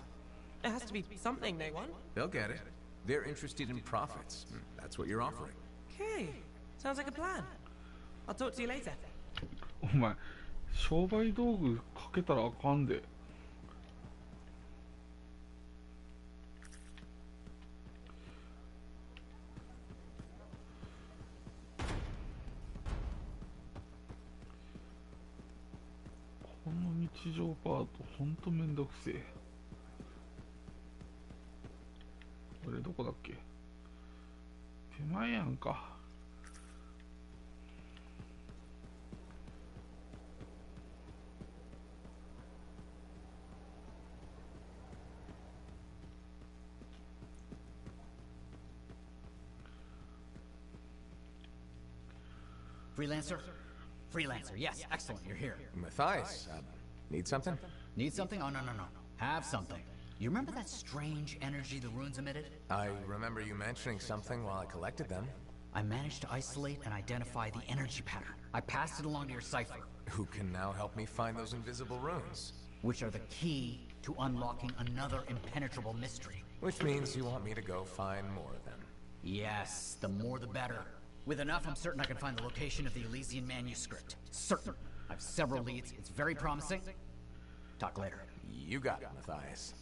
[SPEAKER 16] It has to be something they want.
[SPEAKER 2] They'll get it. They're interested in profits. That's what you're offering.
[SPEAKER 16] Okay. Sounds like a plan. I'll talk to you later.
[SPEAKER 3] お前、商売道具かけたらあかんで。この日常パートほんとめんどくせえ。これどこだっけ？手前やんか。
[SPEAKER 11] Freelancer? Freelancer, yes, excellent, you're here.
[SPEAKER 2] Matthias, need something?
[SPEAKER 11] Need something? Oh, no. Have something. You remember that strange energy the ruins emitted?
[SPEAKER 2] I remember you mentioning something while I collected them.
[SPEAKER 11] I managed to isolate and identify the energy pattern. I passed it along to your cipher.
[SPEAKER 2] Who can now help me find those invisible runes?
[SPEAKER 11] Which are the key to unlocking another impenetrable mystery.
[SPEAKER 2] Which means you want me to go find more of them.
[SPEAKER 11] Yes, the more the better. With enough, I'm certain I can find the location of the Elysian manuscript. Certain. I have several leads. It's very promising. Talk later.
[SPEAKER 2] You got it, Matthias.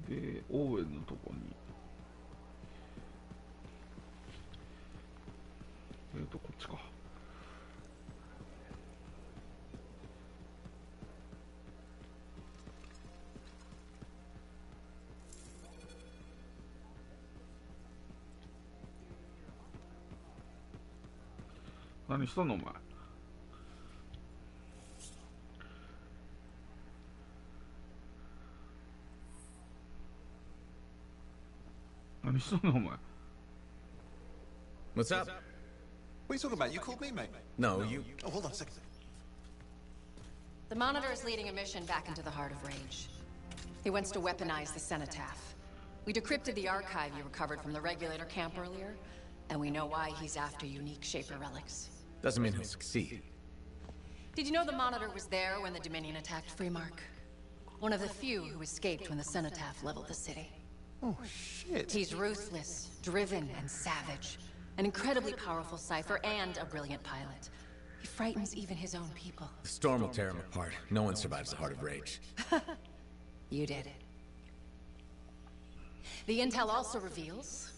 [SPEAKER 3] De オーウェンのとこにこっちか。何したのお前。何したのお前。
[SPEAKER 2] What's up?
[SPEAKER 9] What are you talking about? You called me, mate?
[SPEAKER 2] No, you...
[SPEAKER 9] Oh, hold on a second.
[SPEAKER 7] The Monitor is leading a mission back into the Heart of Rage. He wants to weaponize the Cenotaph. We decrypted the archive you recovered from the Regulator camp earlier, and we know why he's after unique Shaper relics.
[SPEAKER 2] Doesn't mean he'll succeed.
[SPEAKER 7] Did you know the Monitor was there when the Dominion attacked Freemark? One of the few who escaped when the Cenotaph leveled the city.
[SPEAKER 9] Oh, shit.
[SPEAKER 7] He's ruthless, driven, and savage. An incredibly powerful cipher and a brilliant pilot. He frightens even his own people.
[SPEAKER 2] The storm will tear him apart. No one survives the Heart of Rage.
[SPEAKER 7] You did it. The intel also reveals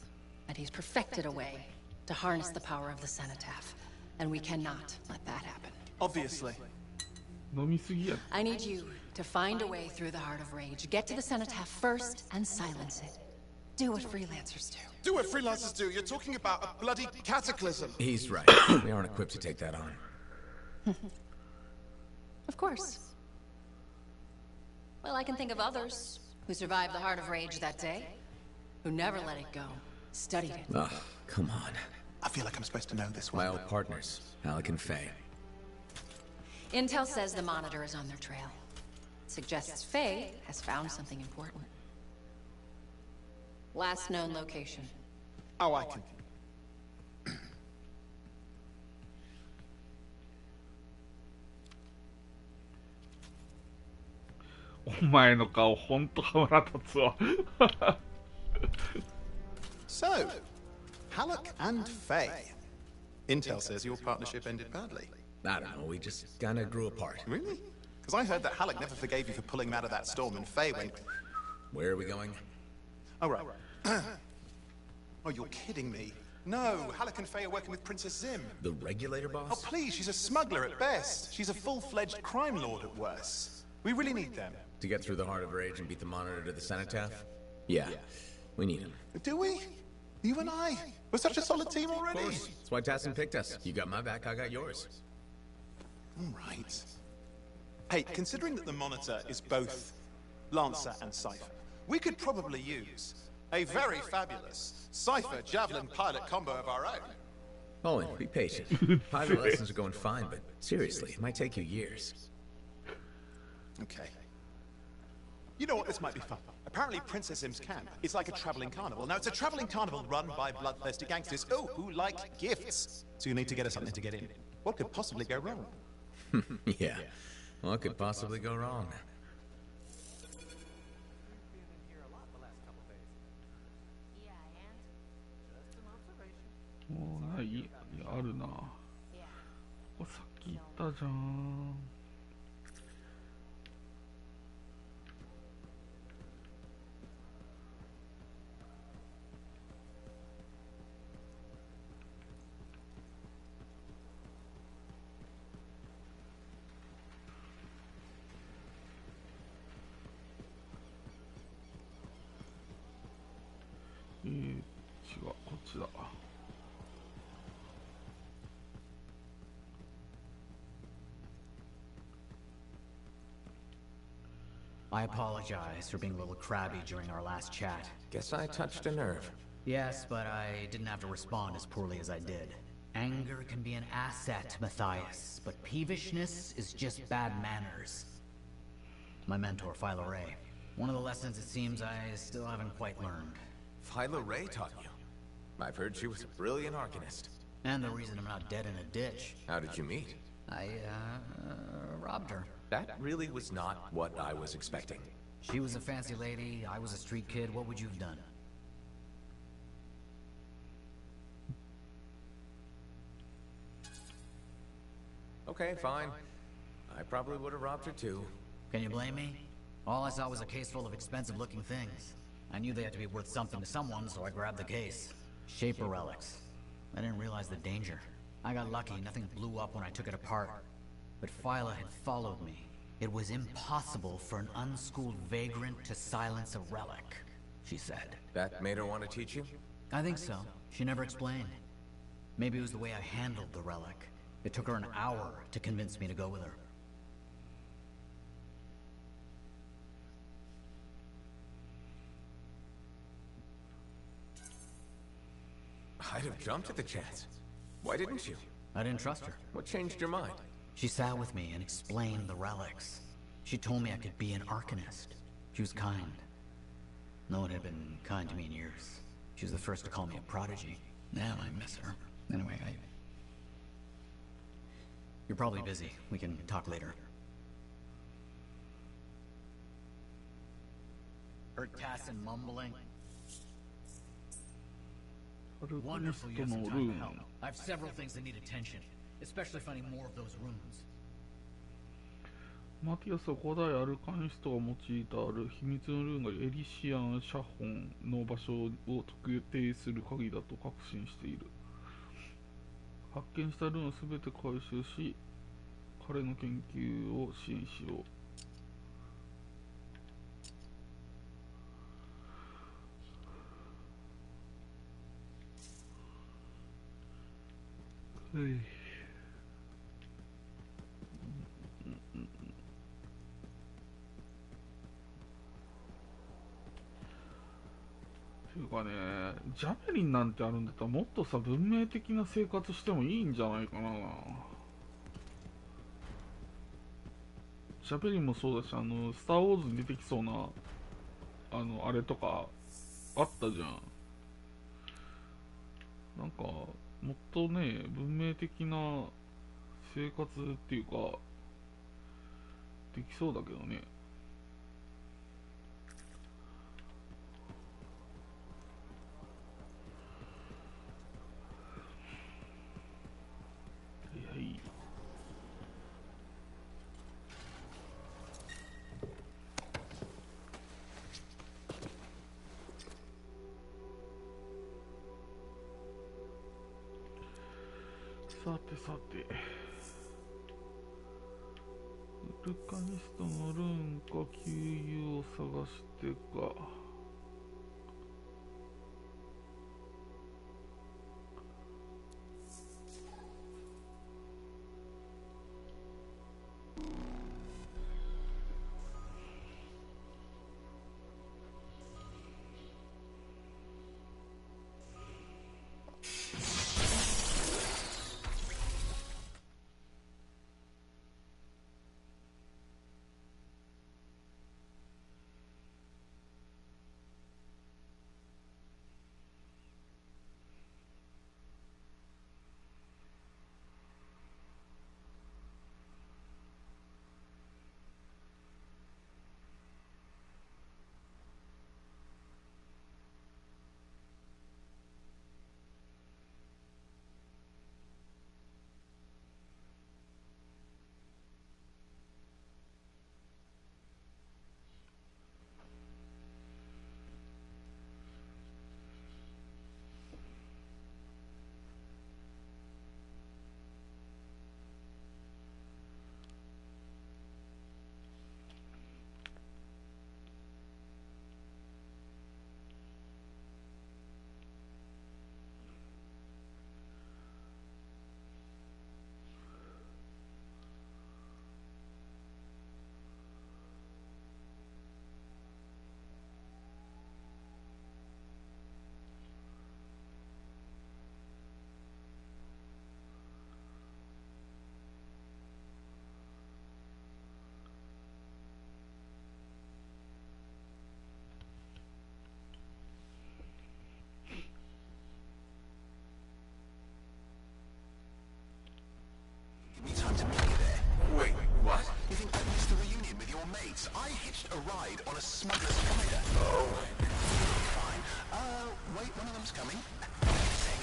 [SPEAKER 7] that he's perfected a way to harness the power of the Cenotaph. And we cannot let that happen.
[SPEAKER 9] Obviously.
[SPEAKER 7] I need you to find a way through the Heart of Rage. Get to the Cenotaph first and silence it. Do what freelancers do.
[SPEAKER 9] Do what freelancers do? You're talking about a bloody cataclysm.
[SPEAKER 2] He's right. We aren't equipped to take that on.
[SPEAKER 7] Of course. Well, I can think of others who survived the Heart of Rage that day, who never let it go, studied it.
[SPEAKER 2] Oh, come on.
[SPEAKER 9] I feel like I'm supposed to know this
[SPEAKER 2] My
[SPEAKER 9] one.
[SPEAKER 2] old partners, Alec and Faye.
[SPEAKER 7] Intel says the Monitor is on their trail. Suggests Faye has found something important. Last known location.
[SPEAKER 9] Oh, I can...
[SPEAKER 3] お前の顔ほんと腹立つわ。
[SPEAKER 9] So, Halleck and Faye. Intel says your partnership ended badly.
[SPEAKER 2] I don't know, we just kinda grew apart.
[SPEAKER 9] Really? Because I heard that Halleck never forgave you for pulling him out of that storm, and Faye went...
[SPEAKER 2] Where are we going?
[SPEAKER 9] Oh, right. Oh, you're kidding me. No, Halleck and Faye are working with Princess Zim.
[SPEAKER 2] The regulator boss?
[SPEAKER 9] Oh, please, she's a smuggler at best. She's a full-fledged crime lord at worst. We really need them.
[SPEAKER 2] To get through the heart of rage and beat the Monitor to the cenotaph? Yeah, we need him.
[SPEAKER 9] Do we? You and I? We're such a solid team already.
[SPEAKER 2] Of course. That's why Tassin picked us. You got my back, I got yours.
[SPEAKER 9] All right. Hey, considering that the Monitor is both Lancer and Cypher, we could probably use a very fabulous Cypher Javelin pilot combo of our own.
[SPEAKER 2] Owen, be patient. Pilot lessons are going fine, but seriously, it might take you years.
[SPEAKER 9] Okay. You know what? This might be fun. Apparently Princess Zim's camp is like a traveling carnival. Now, it's a traveling carnival run by bloodthirsty gangsters, who like gifts. So you need to get us something to get in. What could possibly go wrong?
[SPEAKER 2] Yeah. What could possibly go wrong?
[SPEAKER 3] もうない？いや、あるな。ここさっき言ったじゃん。違う、こっちだ。
[SPEAKER 11] I apologize for being a little crabby during our last chat.
[SPEAKER 2] Guess I touched a nerve.
[SPEAKER 11] Yes, but I didn't have to respond as poorly as I did. Anger can be an asset, Matthias, but peevishness is just bad manners. My mentor, Philo Ray. One of the lessons it seems I still haven't quite learned.
[SPEAKER 2] Philo Ray taught you? I've heard she was a brilliant arcanist.
[SPEAKER 11] And the reason I'm not dead in a ditch.
[SPEAKER 2] How did you meet?
[SPEAKER 11] I, robbed her.
[SPEAKER 2] That really was not what I was expecting.
[SPEAKER 11] She was a fancy lady, I was a street kid. What would you have done?
[SPEAKER 2] Okay, fine. I probably would have robbed her too.
[SPEAKER 11] Can you blame me? All I saw was a case full of expensive-looking things. I knew they had to be worth something to someone, so I grabbed the case. Shaper relics. I didn't realize the danger. I got lucky, nothing blew up when I took it apart. But Phyla had followed me. It was impossible for an unschooled vagrant to silence a relic, she said.
[SPEAKER 2] That made her want to teach you?
[SPEAKER 11] I think so. She never explained. Maybe it was the way I handled the relic. It took her an hour to convince me to go with her.
[SPEAKER 2] I'd have jumped at the chance. Why didn't you?
[SPEAKER 11] I didn't trust her.
[SPEAKER 2] What changed your mind?
[SPEAKER 11] She sat with me and explained the relics. She told me I could be an arcanist. She was kind. No one had been kind to me in years. She was the first to call me a prodigy. Now I miss her. Anyway, You're probably busy. We can talk later. Heard Tassin mumbling. Wonderful use of time to help. I have several things that need attention, especially finding more of those runes.
[SPEAKER 3] マティアスは古代アルカニストが用いたある秘密のルーンがエリシアン写本の場所を特定する鍵だと確信している。発見したルーンをすべて回収し、彼の研究を支援しよう。はい。いうかね、ジャベリンなんてあるんだったらもっとさ、文明的な生活してもいいんじゃないかな。ジャベリンもそうだし、スター・ウォーズに出てきそうな、あれとか、あったじゃん。なんか、もっとね、文明的な生活っていうか、できそうだけどね。はい。さてさて、ルカニストのルーンか給油を探してか。
[SPEAKER 13] Time to be there. Wait, what? You think I missed the reunion with your mates? I hitched a ride on a smuggler's spider. Oh. Fine. Wait, one of them's coming. Wait a sec.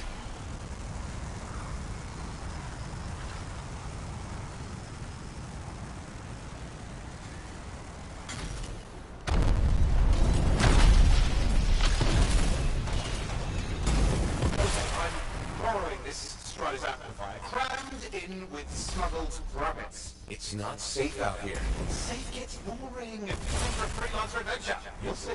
[SPEAKER 13] I'm borrowing this Strider's amplifier, crammed in with smuggled rabbits. It's not safe out here. Safe gets boring. Time for a freelancer adventure. You'll see.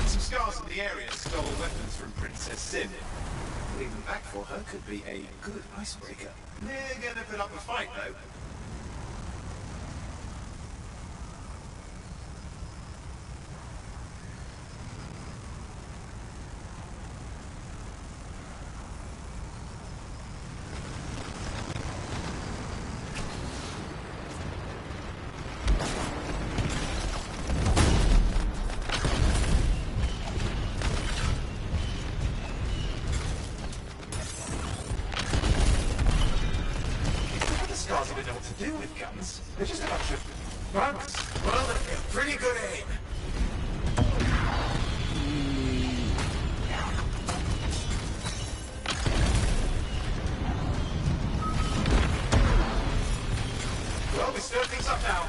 [SPEAKER 13] Some scars in the area stole weapons from Princess Sim. Leaving them back for her could be a good icebreaker. They're gonna put up a fight, though. They don't know what to do with guns. They're just a bunch of bugs. Well, they've got pretty good aim. Well, we stir things up now.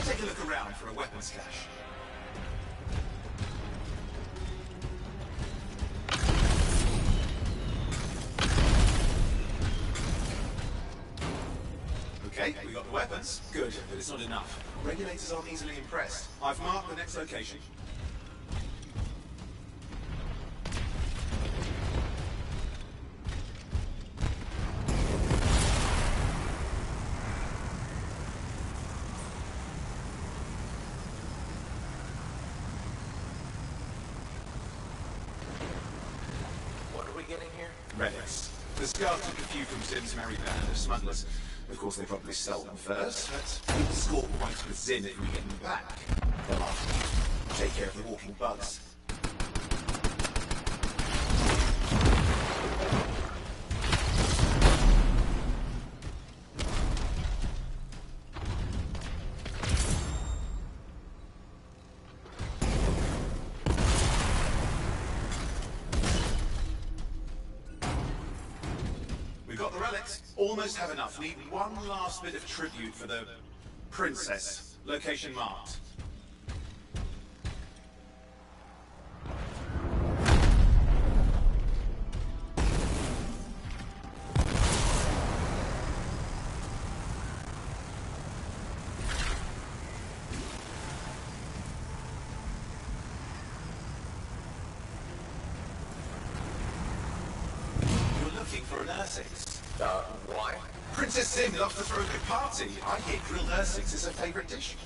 [SPEAKER 13] Take a look around for a weapons cache.
[SPEAKER 9] evidence. Good, but it's not enough. Regulators aren't easily impressed. I've marked the next location.
[SPEAKER 2] What are we getting here?
[SPEAKER 9] Relics. The Scout took a few from Zim's merry band of smugglers. Of course, they probably sell them first, but we'll score points with Zim if we get them back. They'll have to take care of the walking bugs. We've got the relics. Almost have enough. Need one last bit of tribute for the princess. Location marked. You're looking for an Ursix.
[SPEAKER 2] Why?
[SPEAKER 9] Princess Sim loves to throw a good party. I hear grilled Ursix is her favorite dish.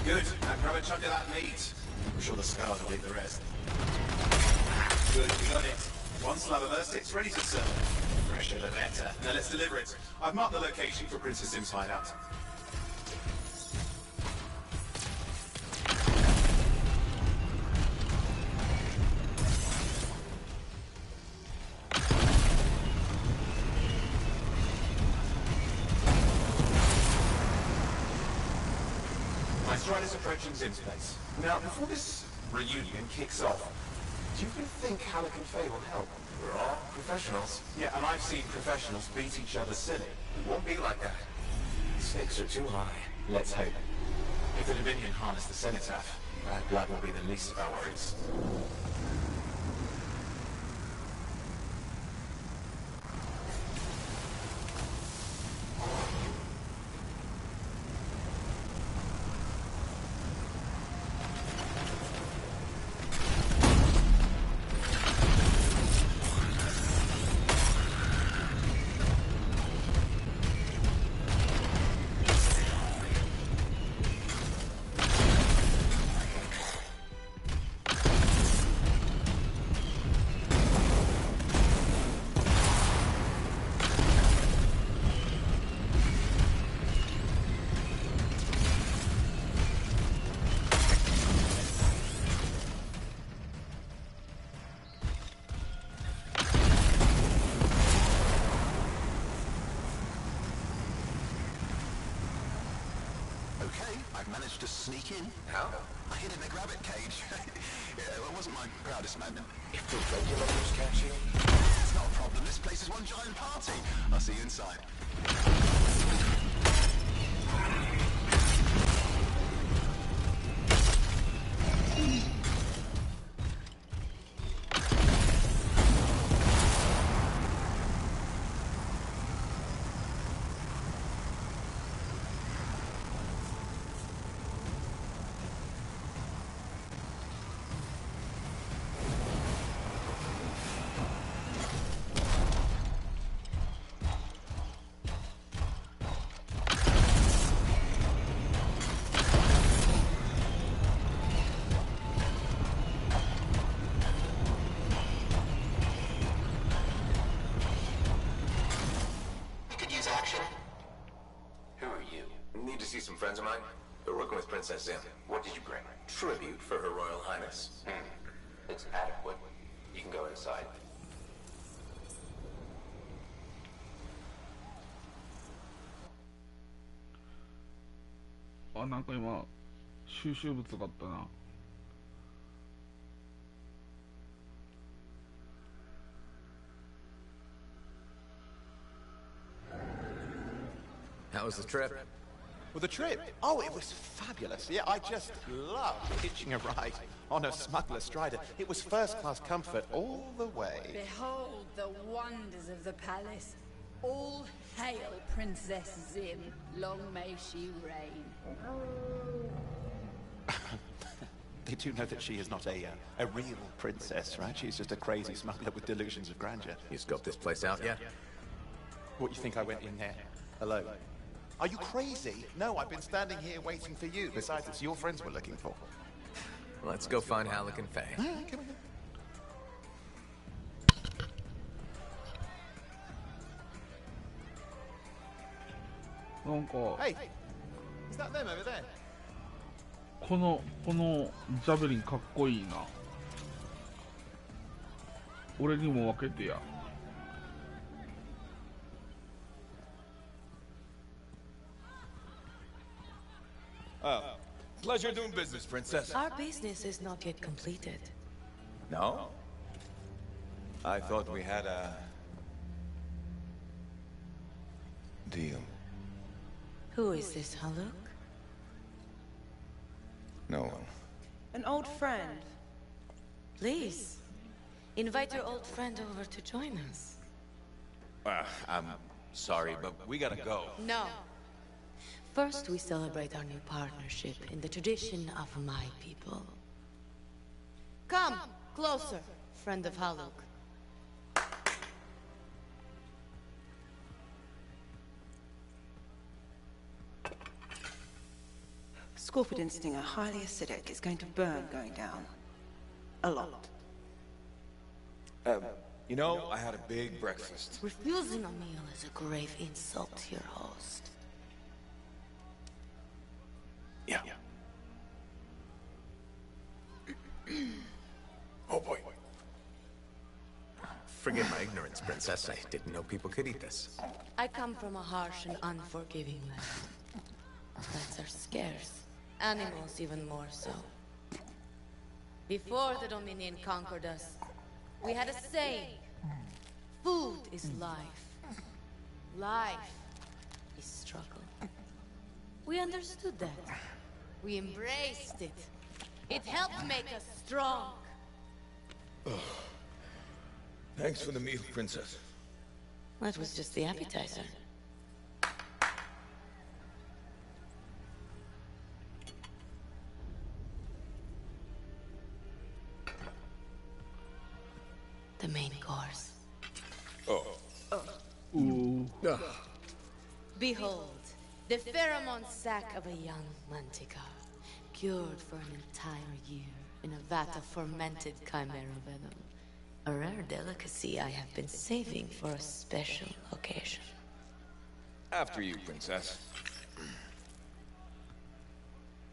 [SPEAKER 9] Good. Now grab a chunk of that meat. I'm sure the scars will eat the rest. Good, we got it. One slab of Ursix ready to serve. Fresher the better. Now let's deliver it. I've marked the location for Princess Sim's hideout. My stride is approaching Zim's place. Now, before this reunion kicks off, do you think Halleck and Faye will help?
[SPEAKER 2] We're all professionals.
[SPEAKER 9] Yeah, and I've seen professionals beat each other silly.
[SPEAKER 2] It won't be like that.
[SPEAKER 9] Stakes are too high. Let's hope. If the Dominion harness the Cenotaph, bad blood will be the least of our worries.
[SPEAKER 13] Okay, I've managed to sneak in.
[SPEAKER 2] How?
[SPEAKER 13] I hid in the rabbit cage. Yeah, it wasn't my proudest moment.
[SPEAKER 2] If the regulators catch you?
[SPEAKER 13] It's not a problem. This place is one giant party. I'll see you inside.
[SPEAKER 2] See some friends of mine? They're working with Princess Zim. What did you bring? Tribute for Her Royal Highness. It's adequate. You can go inside.
[SPEAKER 3] あ、なんか今収集物があったな。
[SPEAKER 2] How was the trip?
[SPEAKER 9] Well, the trip? Oh, it was fabulous. Yeah, I just loved hitching a ride on a smuggler strider. It was first-class comfort all the way.
[SPEAKER 17] Behold the wonders of the palace. All hail Princess Zim. Long may she reign.
[SPEAKER 9] They do know that she is not a real princess, right? She's just a crazy smuggler with delusions of grandeur.
[SPEAKER 2] You scoped this place out yet?
[SPEAKER 9] What, you think I went in there alone? Are you crazy? No, I've been standing here waiting for you. Besides, it's your friends we're looking for.
[SPEAKER 2] Let's go find Halleck and Faye.
[SPEAKER 9] Come on. Hey, is that them over there?
[SPEAKER 3] このジャベリンかっこいいな。俺にも分けてや。
[SPEAKER 13] Pleasure doing business, Princess.
[SPEAKER 7] Our business is not yet completed.
[SPEAKER 13] No? I thought we had a... deal.
[SPEAKER 7] Who is this, Haluk?
[SPEAKER 13] No one.
[SPEAKER 16] An old friend.
[SPEAKER 7] Please, invite your old friend over to join us.
[SPEAKER 13] I'm sorry, but we gotta go.
[SPEAKER 7] No. First, we celebrate our new partnership in the tradition of my people. Come, closer, friend of Haluk.
[SPEAKER 16] Scorpion stinger, highly acidic. It's going to burn going down. A lot.
[SPEAKER 13] You know, I had a big breakfast.
[SPEAKER 7] Refusing a meal is a grave insult to your host.
[SPEAKER 13] Yeah. Oh boy.
[SPEAKER 2] Forgive my ignorance, Princess. I didn't know people could eat this.
[SPEAKER 7] I come from a harsh and unforgiving land. Plants are scarce. Animals even more so. Before the Dominion conquered us, we had a saying. Food is life. Life is struggle. We understood that. We embraced it. It helped make us strong.
[SPEAKER 13] Thanks for the meal, Princess.
[SPEAKER 7] That was just the appetizer. The main course.
[SPEAKER 3] Ooh.
[SPEAKER 7] Behold, the pheromone sac of a young manticore, cured for an entire year in a vat of fermented chimera venom. A rare delicacy I have been saving for a special occasion.
[SPEAKER 13] After you, Princess.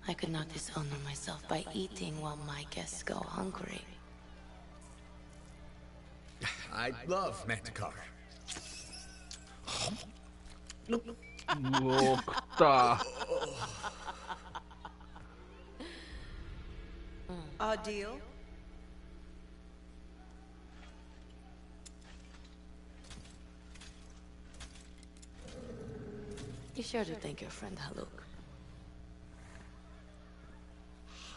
[SPEAKER 7] I could not dishonor myself by eating while my guests go hungry.
[SPEAKER 2] I love Manticore.
[SPEAKER 3] うおー、食った。
[SPEAKER 16] Our deal?
[SPEAKER 7] Be sure to thank your friend Haluk.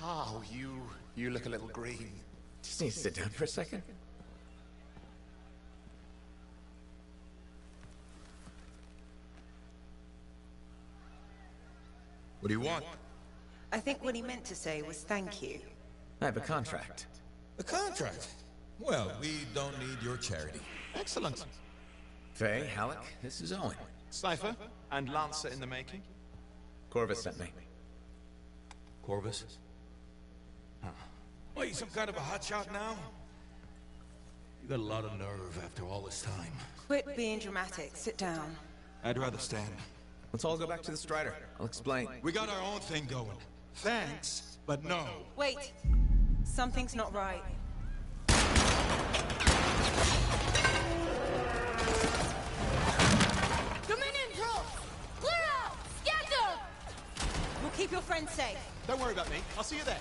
[SPEAKER 9] Oh, you look a little green.
[SPEAKER 2] Just need to sit down for a second.
[SPEAKER 13] What do you want?
[SPEAKER 16] I think what he meant to say was thank you.
[SPEAKER 2] I have a contract.
[SPEAKER 13] A contract? Well, we don't need your charity.
[SPEAKER 9] Excellent.
[SPEAKER 2] Faye, Halleck, this is Owen.
[SPEAKER 9] Cypher and Lancer in the making.
[SPEAKER 2] Corvus sent me.
[SPEAKER 13] Corvus? Huh. What, you some kind of a hotshot now?
[SPEAKER 4] You got a lot of nerve after all this time.
[SPEAKER 16] Quit being dramatic. Sit down.
[SPEAKER 13] I'd rather stand.
[SPEAKER 2] Let's all go back to the Strider. I'll explain.
[SPEAKER 13] We got our own thing going. Thanks, but no.
[SPEAKER 16] Wait. Something's not right.
[SPEAKER 7] Dominion troops! Clear out! Scatter!
[SPEAKER 16] We'll keep your
[SPEAKER 14] friend safe.
[SPEAKER 9] Don't worry about me. I'll see you there.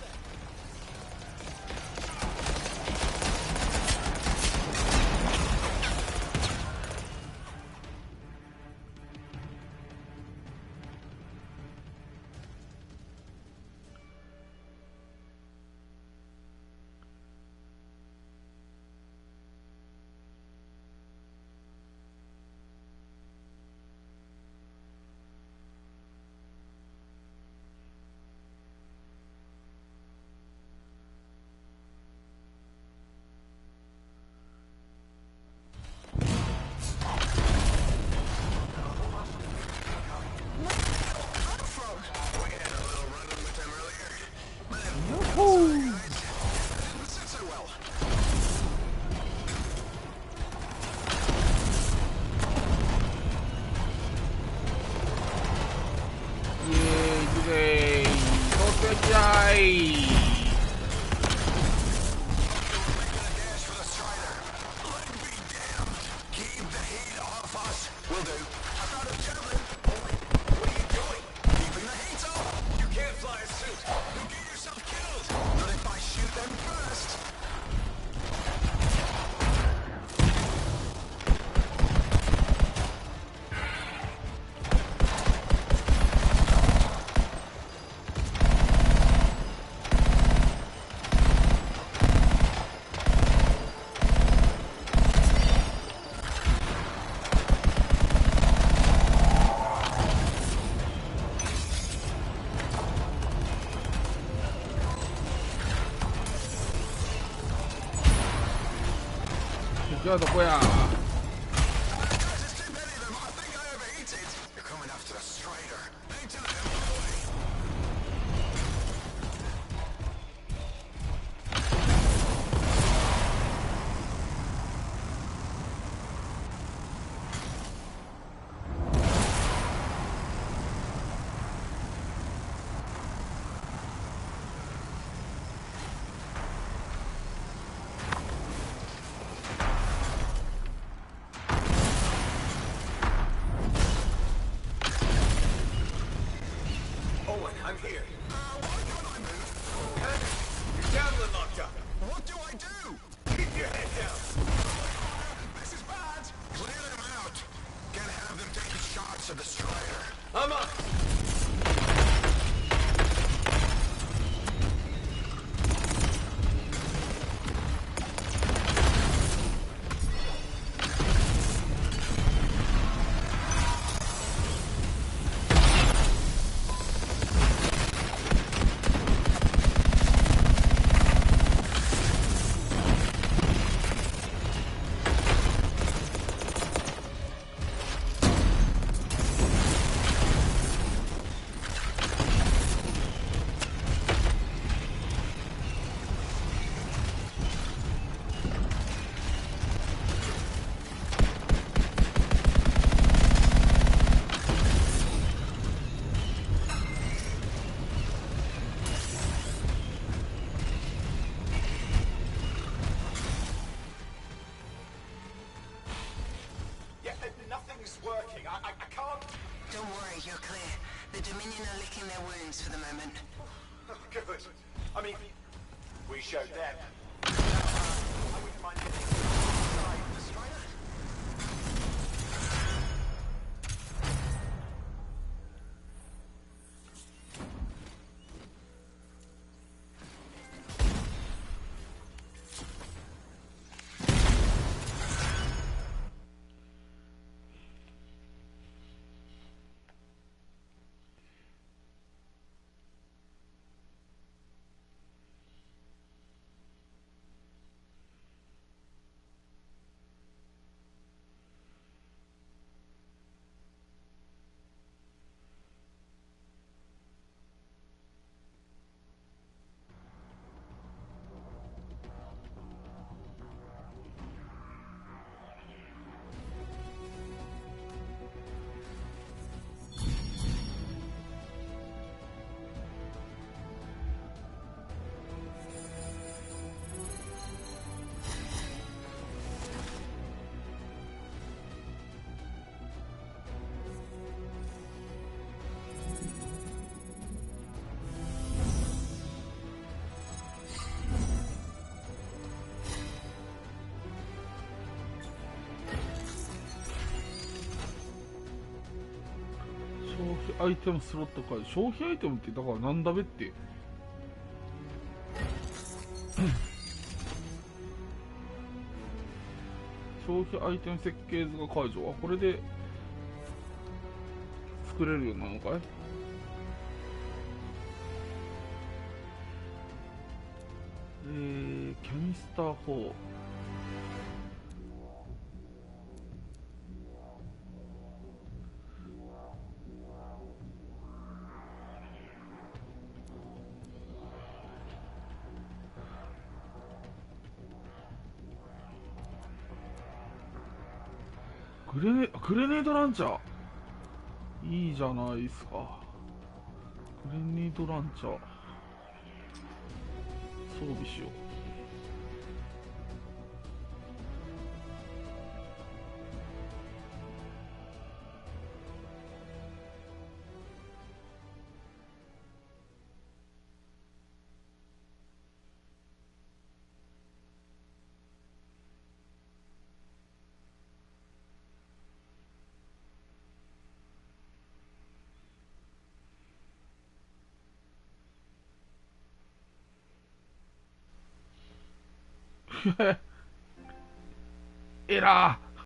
[SPEAKER 3] Ya, どこや。
[SPEAKER 2] I'm here. Why can't I move? You're gambling locked up. What do I do? Keep your head down. This is bad. Clear them out. Can't have them taking shots at the Strider. I'm up. Working. I can't...
[SPEAKER 18] Don't worry, you're clear. The Dominion are licking their wounds for the moment.
[SPEAKER 9] Oh, good. I mean, we showed them. I wouldn't mind getting inside the Strider.
[SPEAKER 3] 消費アイテムスロット解除。消費アイテムってだからなんだべって。消費アイテム設計図が解除。あ、これで作れるようなのかい。キャニスター4。グレネードランチャーいいじゃないですか。グレネードランチャー装備しよう。エラ